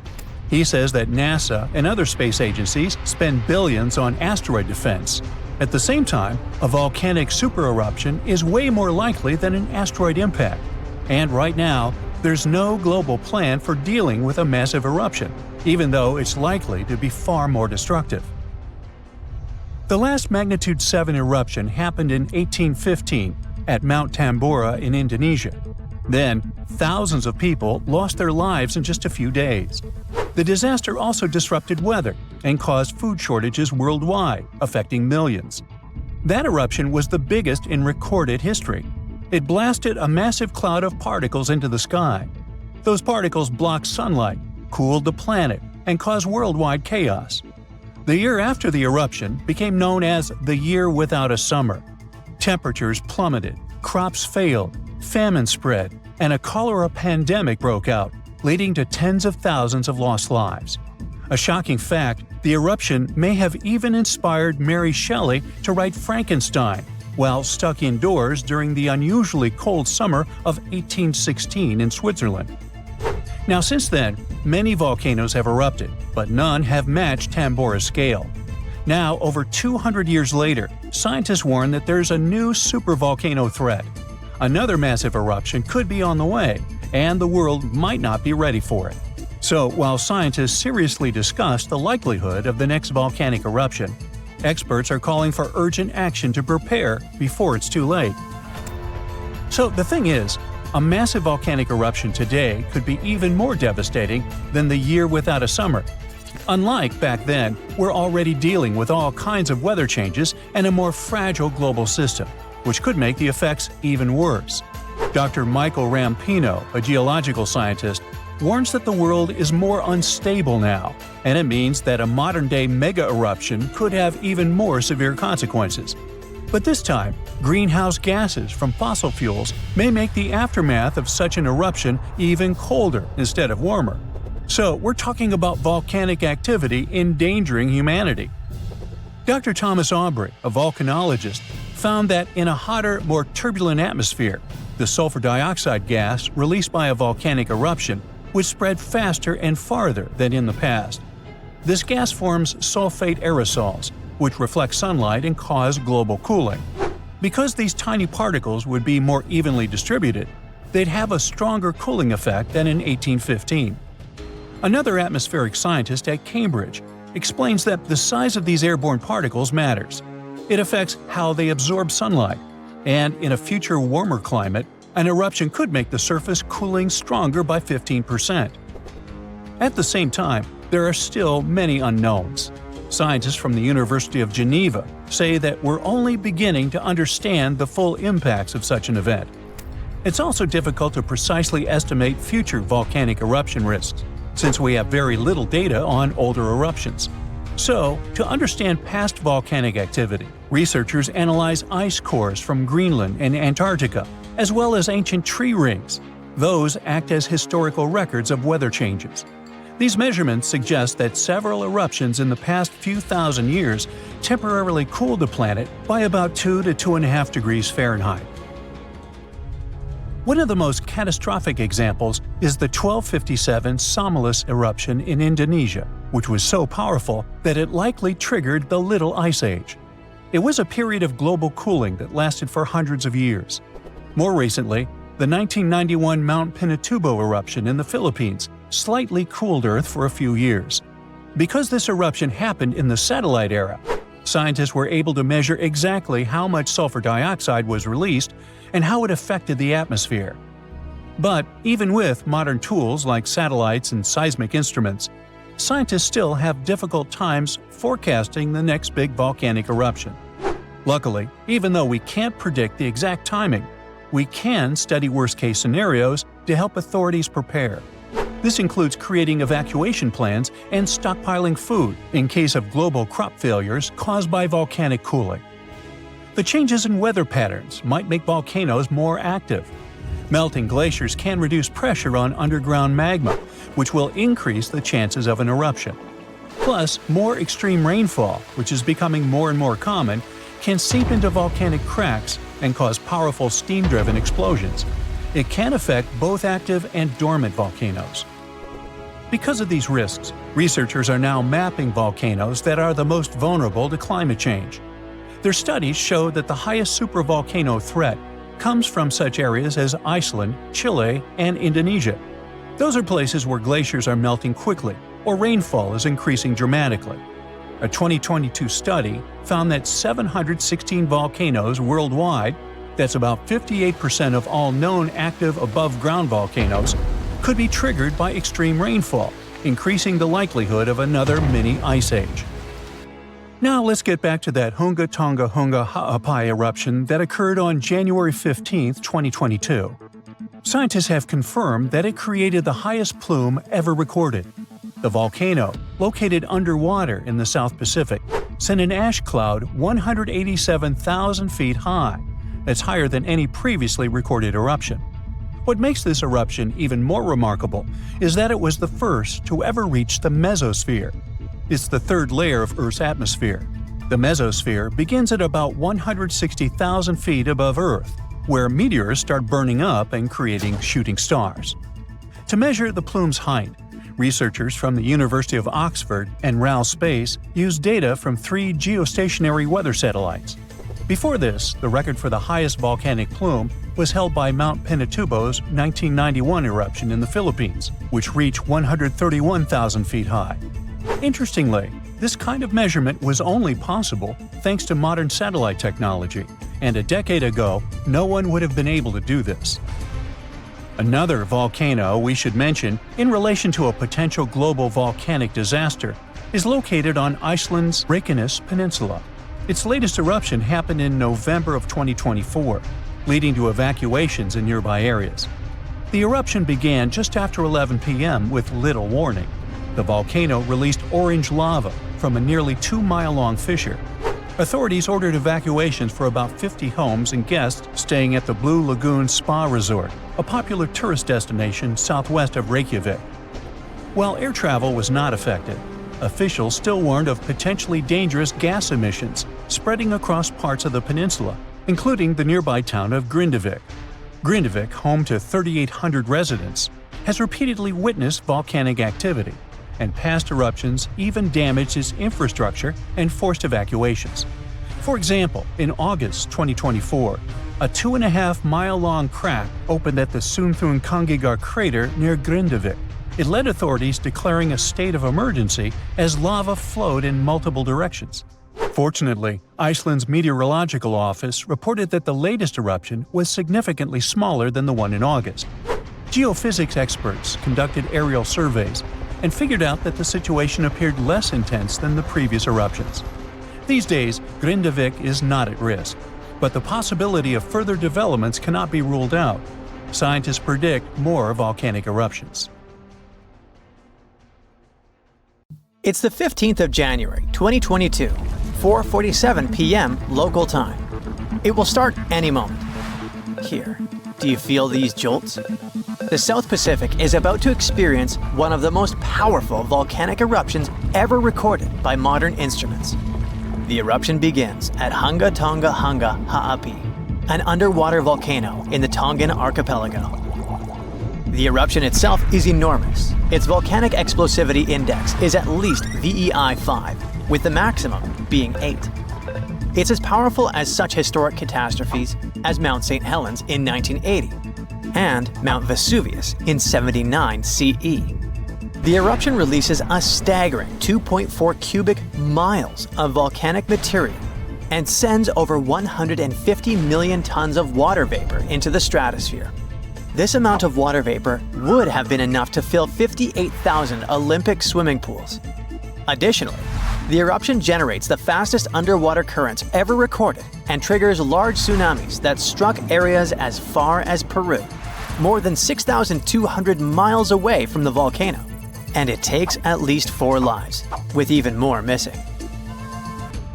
He says that NASA and other space agencies spend billions on asteroid defense. At the same time, a volcanic supereruption is way more likely than an asteroid impact. And right now, there's no global plan for dealing with a massive eruption, even though it's likely to be far more destructive. The last magnitude 7 eruption happened in 1815 at Mount Tambora in Indonesia. Then, thousands of people lost their lives in just a few days. The disaster also disrupted weather and caused food shortages worldwide, affecting millions. That eruption was the biggest in recorded history. It blasted a massive cloud of particles into the sky. Those particles blocked sunlight, cooled the planet, and caused worldwide chaos. The year after the eruption became known as the Year Without a Summer. Temperatures plummeted, crops failed, famine spread, and a cholera pandemic broke out, leading to tens of thousands of lost lives. A shocking fact, the eruption may have even inspired Mary Shelley to write Frankenstein while stuck indoors during the unusually cold summer of 1816 in Switzerland. Now since then, many volcanoes have erupted, but none have matched Tambora's scale. Now, over 200 years later, scientists warn that there's a new supervolcano threat. Another massive eruption could be on the way, and the world might not be ready for it. So, while scientists seriously discuss the likelihood of the next volcanic eruption, experts are calling for urgent action to prepare before it's too late. So the thing is, a massive volcanic eruption today could be even more devastating than the Year Without a Summer. Unlike back then, we're already dealing with all kinds of weather changes and a more fragile global system, which could make the effects even worse. Dr. Michael Rampino, a geological scientist, warns that the world is more unstable now, and it means that a modern-day mega-eruption could have even more severe consequences. But this time, greenhouse gases from fossil fuels may make the aftermath of such an eruption even colder instead of warmer. So we're talking about volcanic activity endangering humanity. Dr. Thomas Aubrey, a volcanologist, found that in a hotter, more turbulent atmosphere, the sulfur dioxide gas released by a volcanic eruption would spread faster and farther than in the past. This gas forms sulfate aerosols, which reflect sunlight and cause global cooling. Because these tiny particles would be more evenly distributed, they'd have a stronger cooling effect than in 1815. Another atmospheric scientist at Cambridge explains that the size of these airborne particles matters. It affects how they absorb sunlight, and in a future warmer climate, an eruption could make the surface cooling stronger by 15%. At the same time, there are still many unknowns. Scientists from the University of Geneva say that we're only beginning to understand the full impacts of such an event. It's also difficult to precisely estimate future volcanic eruption risks, since we have very little data on older eruptions. So, to understand past volcanic activity, researchers analyze ice cores from Greenland and Antarctica, as well as ancient tree rings. Those act as historical records of weather changes. These measurements suggest that several eruptions in the past few thousand years temporarily cooled the planet by about 2 to 2.5 degrees Fahrenheit. One of the most catastrophic examples is the 1257 Somalis eruption in Indonesia, which was so powerful that it likely triggered the Little Ice Age. It was a period of global cooling that lasted for hundreds of years. More recently, the 1991 Mount Pinatubo eruption in the Philippines slightly cooled Earth for a few years. Because this eruption happened in the satellite era, scientists were able to measure exactly how much sulfur dioxide was released and how it affected the atmosphere. But even with modern tools like satellites and seismic instruments, scientists still have difficult times forecasting the next big volcanic eruption. Luckily, even though we can't predict the exact timing, we can study worst-case scenarios to help authorities prepare. This includes creating evacuation plans and stockpiling food in case of global crop failures caused by volcanic cooling. The changes in weather patterns might make volcanoes more active. Melting glaciers can reduce pressure on underground magma, which will increase the chances of an eruption. Plus, more extreme rainfall, which is becoming more and more common, can seep into volcanic cracks and cause powerful steam-driven explosions. It can affect both active and dormant volcanoes. Because of these risks, researchers are now mapping volcanoes that are the most vulnerable to climate change. Their studies show that the highest supervolcano threat comes from such areas as Iceland, Chile, and Indonesia. Those are places where glaciers are melting quickly or rainfall is increasing dramatically. A 2022 study found that 716 volcanoes worldwide, that's about 58% of all known active above-ground volcanoes, could be triggered by extreme rainfall, increasing the likelihood of another mini ice age. Now let's get back to that Hunga Tonga Hunga Ha'apai eruption that occurred on January 15, 2022. Scientists have confirmed that it created the highest plume ever recorded. The volcano, located underwater in the South Pacific, sent an ash cloud 187,000 feet high. That's higher than any previously recorded eruption. What makes this eruption even more remarkable is that it was the first to ever reach the mesosphere. It's the third layer of Earth's atmosphere. The mesosphere begins at about 160,000 feet above Earth, where meteors start burning up and creating shooting stars. To measure the plume's height, researchers from the University of Oxford and RAL Space used data from 3 geostationary weather satellites. Before this, the record for the highest volcanic plume was held by Mount Pinatubo's 1991 eruption in the Philippines, which reached 131,000 feet high. Interestingly, this kind of measurement was only possible thanks to modern satellite technology, and a decade ago, no one would have been able to do this. Another volcano we should mention in relation to a potential global volcanic disaster is located on Iceland's Reykjanes Peninsula. Its latest eruption happened in November of 2024, leading to evacuations in nearby areas. The eruption began just after 11 p.m. with little warning. The volcano released orange lava from a nearly 2-mile-long fissure. Authorities ordered evacuations for about 50 homes and guests staying at the Blue Lagoon Spa Resort, a popular tourist destination southwest of Reykjavik. While air travel was not affected, officials still warned of potentially dangerous gas emissions spreading across parts of the peninsula, including the nearby town of Grindavik. Grindavik, home to 3,800 residents, has repeatedly witnessed volcanic activity, and past eruptions even damaged its infrastructure and forced evacuations. For example, in August 2024, a 2.5-mile-long crack opened at the Sunthun Kangigar crater near Grindavik. It led authorities declaring a state of emergency as lava flowed in multiple directions. Fortunately, Iceland's meteorological office reported that the latest eruption was significantly smaller than the one in August. Geophysics experts conducted aerial surveys and figured out that the situation appeared less intense than the previous eruptions. These days, Grindavik is not at risk, but the possibility of further developments cannot be ruled out. Scientists predict more volcanic eruptions. It's the 15th of January, 2022, 4:47 p.m. local time. It will start any moment. Here, do you feel these jolts? The South Pacific is about to experience one of the most powerful volcanic eruptions ever recorded by modern instruments. The eruption begins at Hunga Tonga Hunga Ha'api, an underwater volcano in the Tongan archipelago. The eruption itself is enormous. Its volcanic explosivity index is at least VEI 5, with the maximum being 8. It's as powerful as such historic catastrophes as Mount St. Helens in 1980 and Mount Vesuvius in 79 CE. The eruption releases a staggering 2.4 cubic miles of volcanic material and sends over 150 million tons of water vapor into the stratosphere. This amount of water vapor would have been enough to fill 58,000 Olympic swimming pools. Additionally, the eruption generates the fastest underwater currents ever recorded and triggers large tsunamis that struck areas as far as Peru, more than 6,200 miles away from the volcano. And it takes at least 4 lives, with even more missing.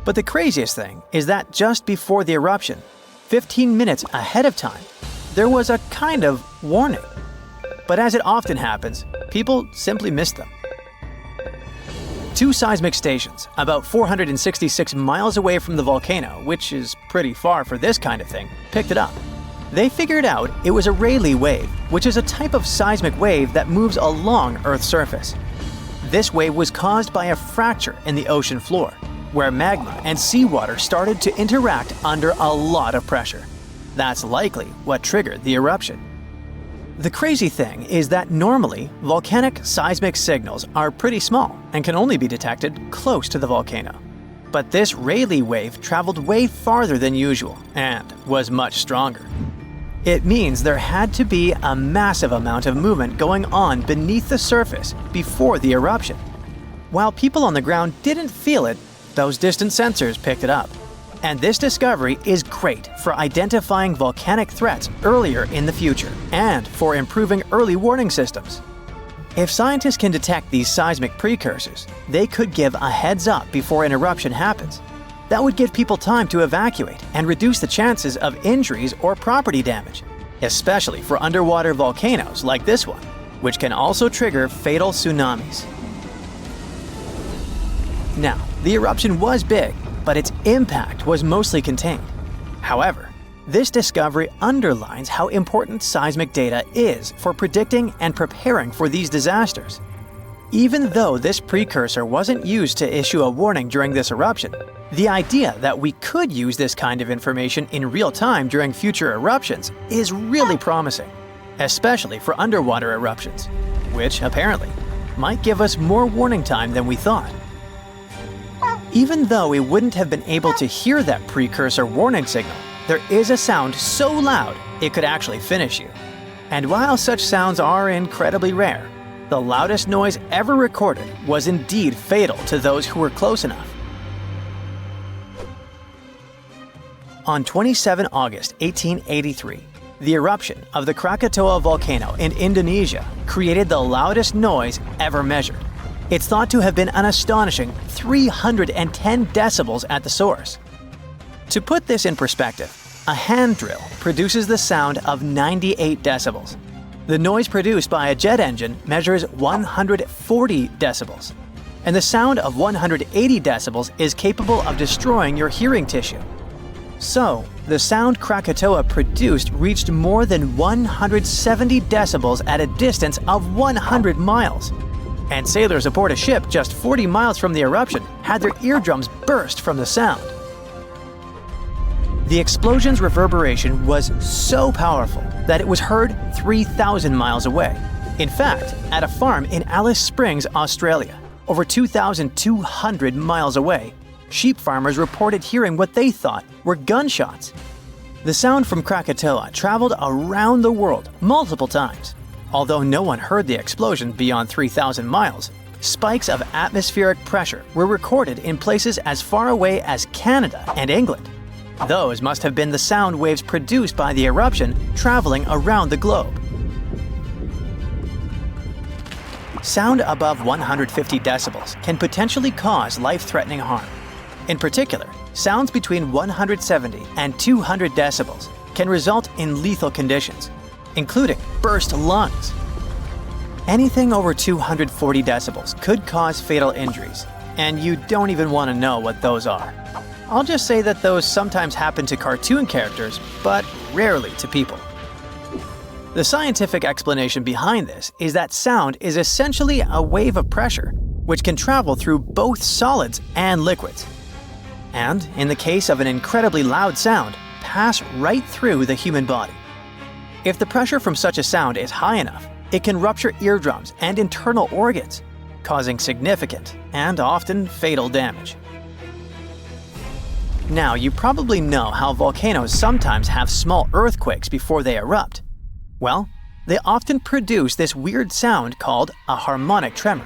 But the craziest thing is that just before the eruption, 15 minutes ahead of time, there was a kind of warning. But as it often happens, people simply missed them. 2 seismic stations, about 466 miles away from the volcano, which is pretty far for this kind of thing, picked it up. They figured out it was a Rayleigh wave, which is a type of seismic wave that moves along Earth's surface. This wave was caused by a fracture in the ocean floor, where magma and seawater started to interact under a lot of pressure. That's likely what triggered the eruption. The crazy thing is that normally, volcanic seismic signals are pretty small and can only be detected close to the volcano. But this Rayleigh wave traveled way farther than usual and was much stronger. It means there had to be a massive amount of movement going on beneath the surface before the eruption. While people on the ground didn't feel it, those distant sensors picked it up. And this discovery is great for identifying volcanic threats earlier in the future and for improving early warning systems. If scientists can detect these seismic precursors, they could give a heads up before an eruption happens. That would give people time to evacuate and reduce the chances of injuries or property damage, especially for underwater volcanoes like this one, which can also trigger fatal tsunamis. Now, the eruption was big, but its impact was mostly contained. However, this discovery underlines how important seismic data is for predicting and preparing for these disasters. Even though this precursor wasn't used to issue a warning during this eruption, the idea that we could use this kind of information in real time during future eruptions is really promising, especially for underwater eruptions, which apparently might give us more warning time than we thought. Even though we wouldn't have been able to hear that precursor warning signal, there is a sound so loud it could actually finish you. And while such sounds are incredibly rare, the loudest noise ever recorded was indeed fatal to those who were close enough. On 27 August 1883, the eruption of the Krakatoa volcano in Indonesia created the loudest noise ever measured. It's thought to have been an astonishing 310 decibels at the source. To put this in perspective, a hand drill produces the sound of 98 decibels. The noise produced by a jet engine measures 140 decibels. And the sound of 180 decibels is capable of destroying your hearing tissue. So, the sound Krakatoa produced reached more than 170 decibels at a distance of 100 miles. And sailors aboard a ship just 40 miles from the eruption had their eardrums burst from the sound. The explosion's reverberation was so powerful that it was heard 3,000 miles away. In fact, at a farm in Alice Springs, Australia, over 2,200 miles away, sheep farmers reported hearing what they thought were gunshots. The sound from Krakatoa traveled around the world multiple times. Although no one heard the explosion beyond 3,000 miles, spikes of atmospheric pressure were recorded in places as far away as Canada and England. Those must have been the sound waves produced by the eruption traveling around the globe. Sound above 150 decibels can potentially cause life-threatening harm. In particular, sounds between 170 and 200 decibels can result in lethal conditions, including burst lungs. Anything over 240 decibels could cause fatal injuries, and you don't even want to know what those are. I'll just say that those sometimes happen to cartoon characters, but rarely to people. The scientific explanation behind this is that sound is essentially a wave of pressure, which can travel through both solids and liquids. And, in the case of an incredibly loud sound, pass right through the human body. If the pressure from such a sound is high enough, it can rupture eardrums and internal organs, causing significant and often fatal damage. Now, you probably know how volcanoes sometimes have small earthquakes before they erupt. Well, they often produce this weird sound called a harmonic tremor.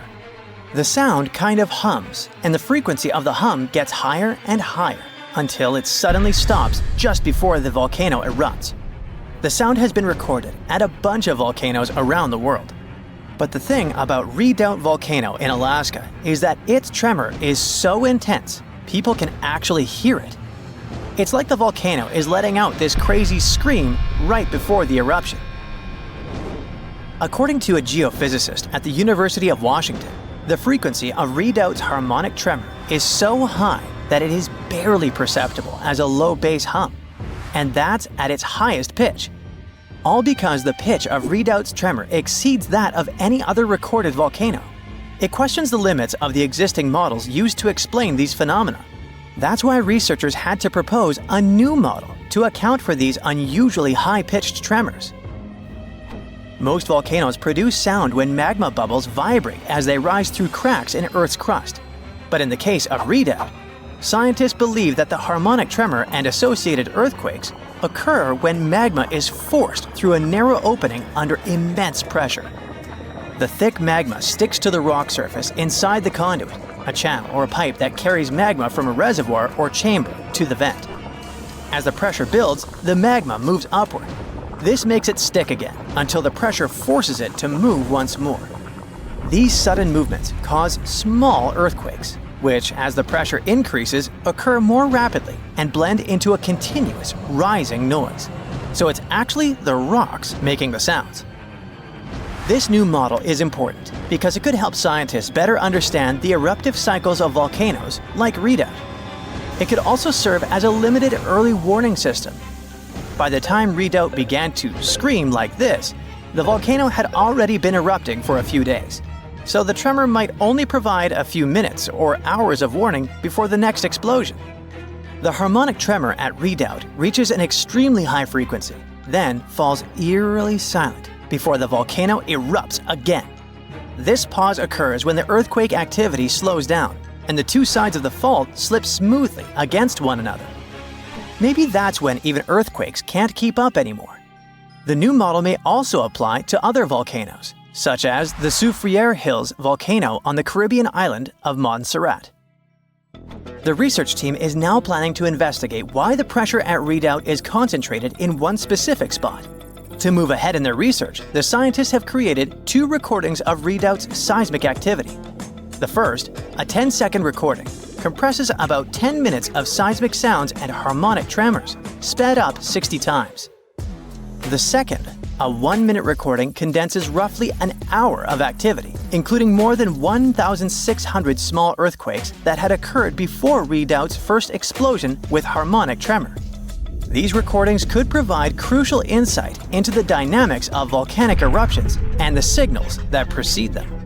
The sound kind of hums, and the frequency of the hum gets higher and higher until it suddenly stops just before the volcano erupts. The sound has been recorded at a bunch of volcanoes around the world. But the thing about Redoubt Volcano in Alaska is that its tremor is so intense, people can actually hear it. It's like the volcano is letting out this crazy scream right before the eruption. According to a geophysicist at the University of Washington, the frequency of Redoubt's harmonic tremor is so high that it is barely perceptible as a low bass hum, and that's at its highest pitch. All because the pitch of Redoubt's tremor exceeds that of any other recorded volcano. It questions the limits of the existing models used to explain these phenomena. That's why researchers had to propose a new model to account for these unusually high-pitched tremors. Most volcanoes produce sound when magma bubbles vibrate as they rise through cracks in Earth's crust. But in the case of Redoubt, scientists believe that the harmonic tremor and associated earthquakes occur when magma is forced through a narrow opening under immense pressure. The thick magma sticks to the rock surface inside the conduit, a channel or a pipe that carries magma from a reservoir or chamber to the vent. As the pressure builds, the magma moves upward. This makes it stick again until the pressure forces it to move once more. These sudden movements cause small earthquakes, which, as the pressure increases, occur more rapidly and blend into a continuous rising noise. So it's actually the rocks making the sounds. This new model is important because it could help scientists better understand the eruptive cycles of volcanoes like Redoubt. It could also serve as a limited early warning system. By the time Redoubt began to scream like this, the volcano had already been erupting for a few days. So the tremor might only provide a few minutes or hours of warning before the next explosion. The harmonic tremor at Redoubt reaches an extremely high frequency, then falls eerily silent before the volcano erupts again. This pause occurs when the earthquake activity slows down and the two sides of the fault slip smoothly against one another. Maybe that's when even earthquakes can't keep up anymore. The new model may also apply to other volcanoes, such as the Soufriere Hills volcano on the Caribbean island of Montserrat. The research team is now planning to investigate why the pressure at Redoubt is concentrated in one specific spot. To move ahead in their research, the scientists have created 2 recordings of Redoubt's seismic activity. The first, a 10-second recording, compresses about 10 minutes of seismic sounds and harmonic tremors, sped up 60 times. The second, a 1-minute recording, condenses roughly an hour of activity, including more than 1,600 small earthquakes that had occurred before Redoubt's first explosion with harmonic tremor. These recordings could provide crucial insight into the dynamics of volcanic eruptions and the signals that precede them.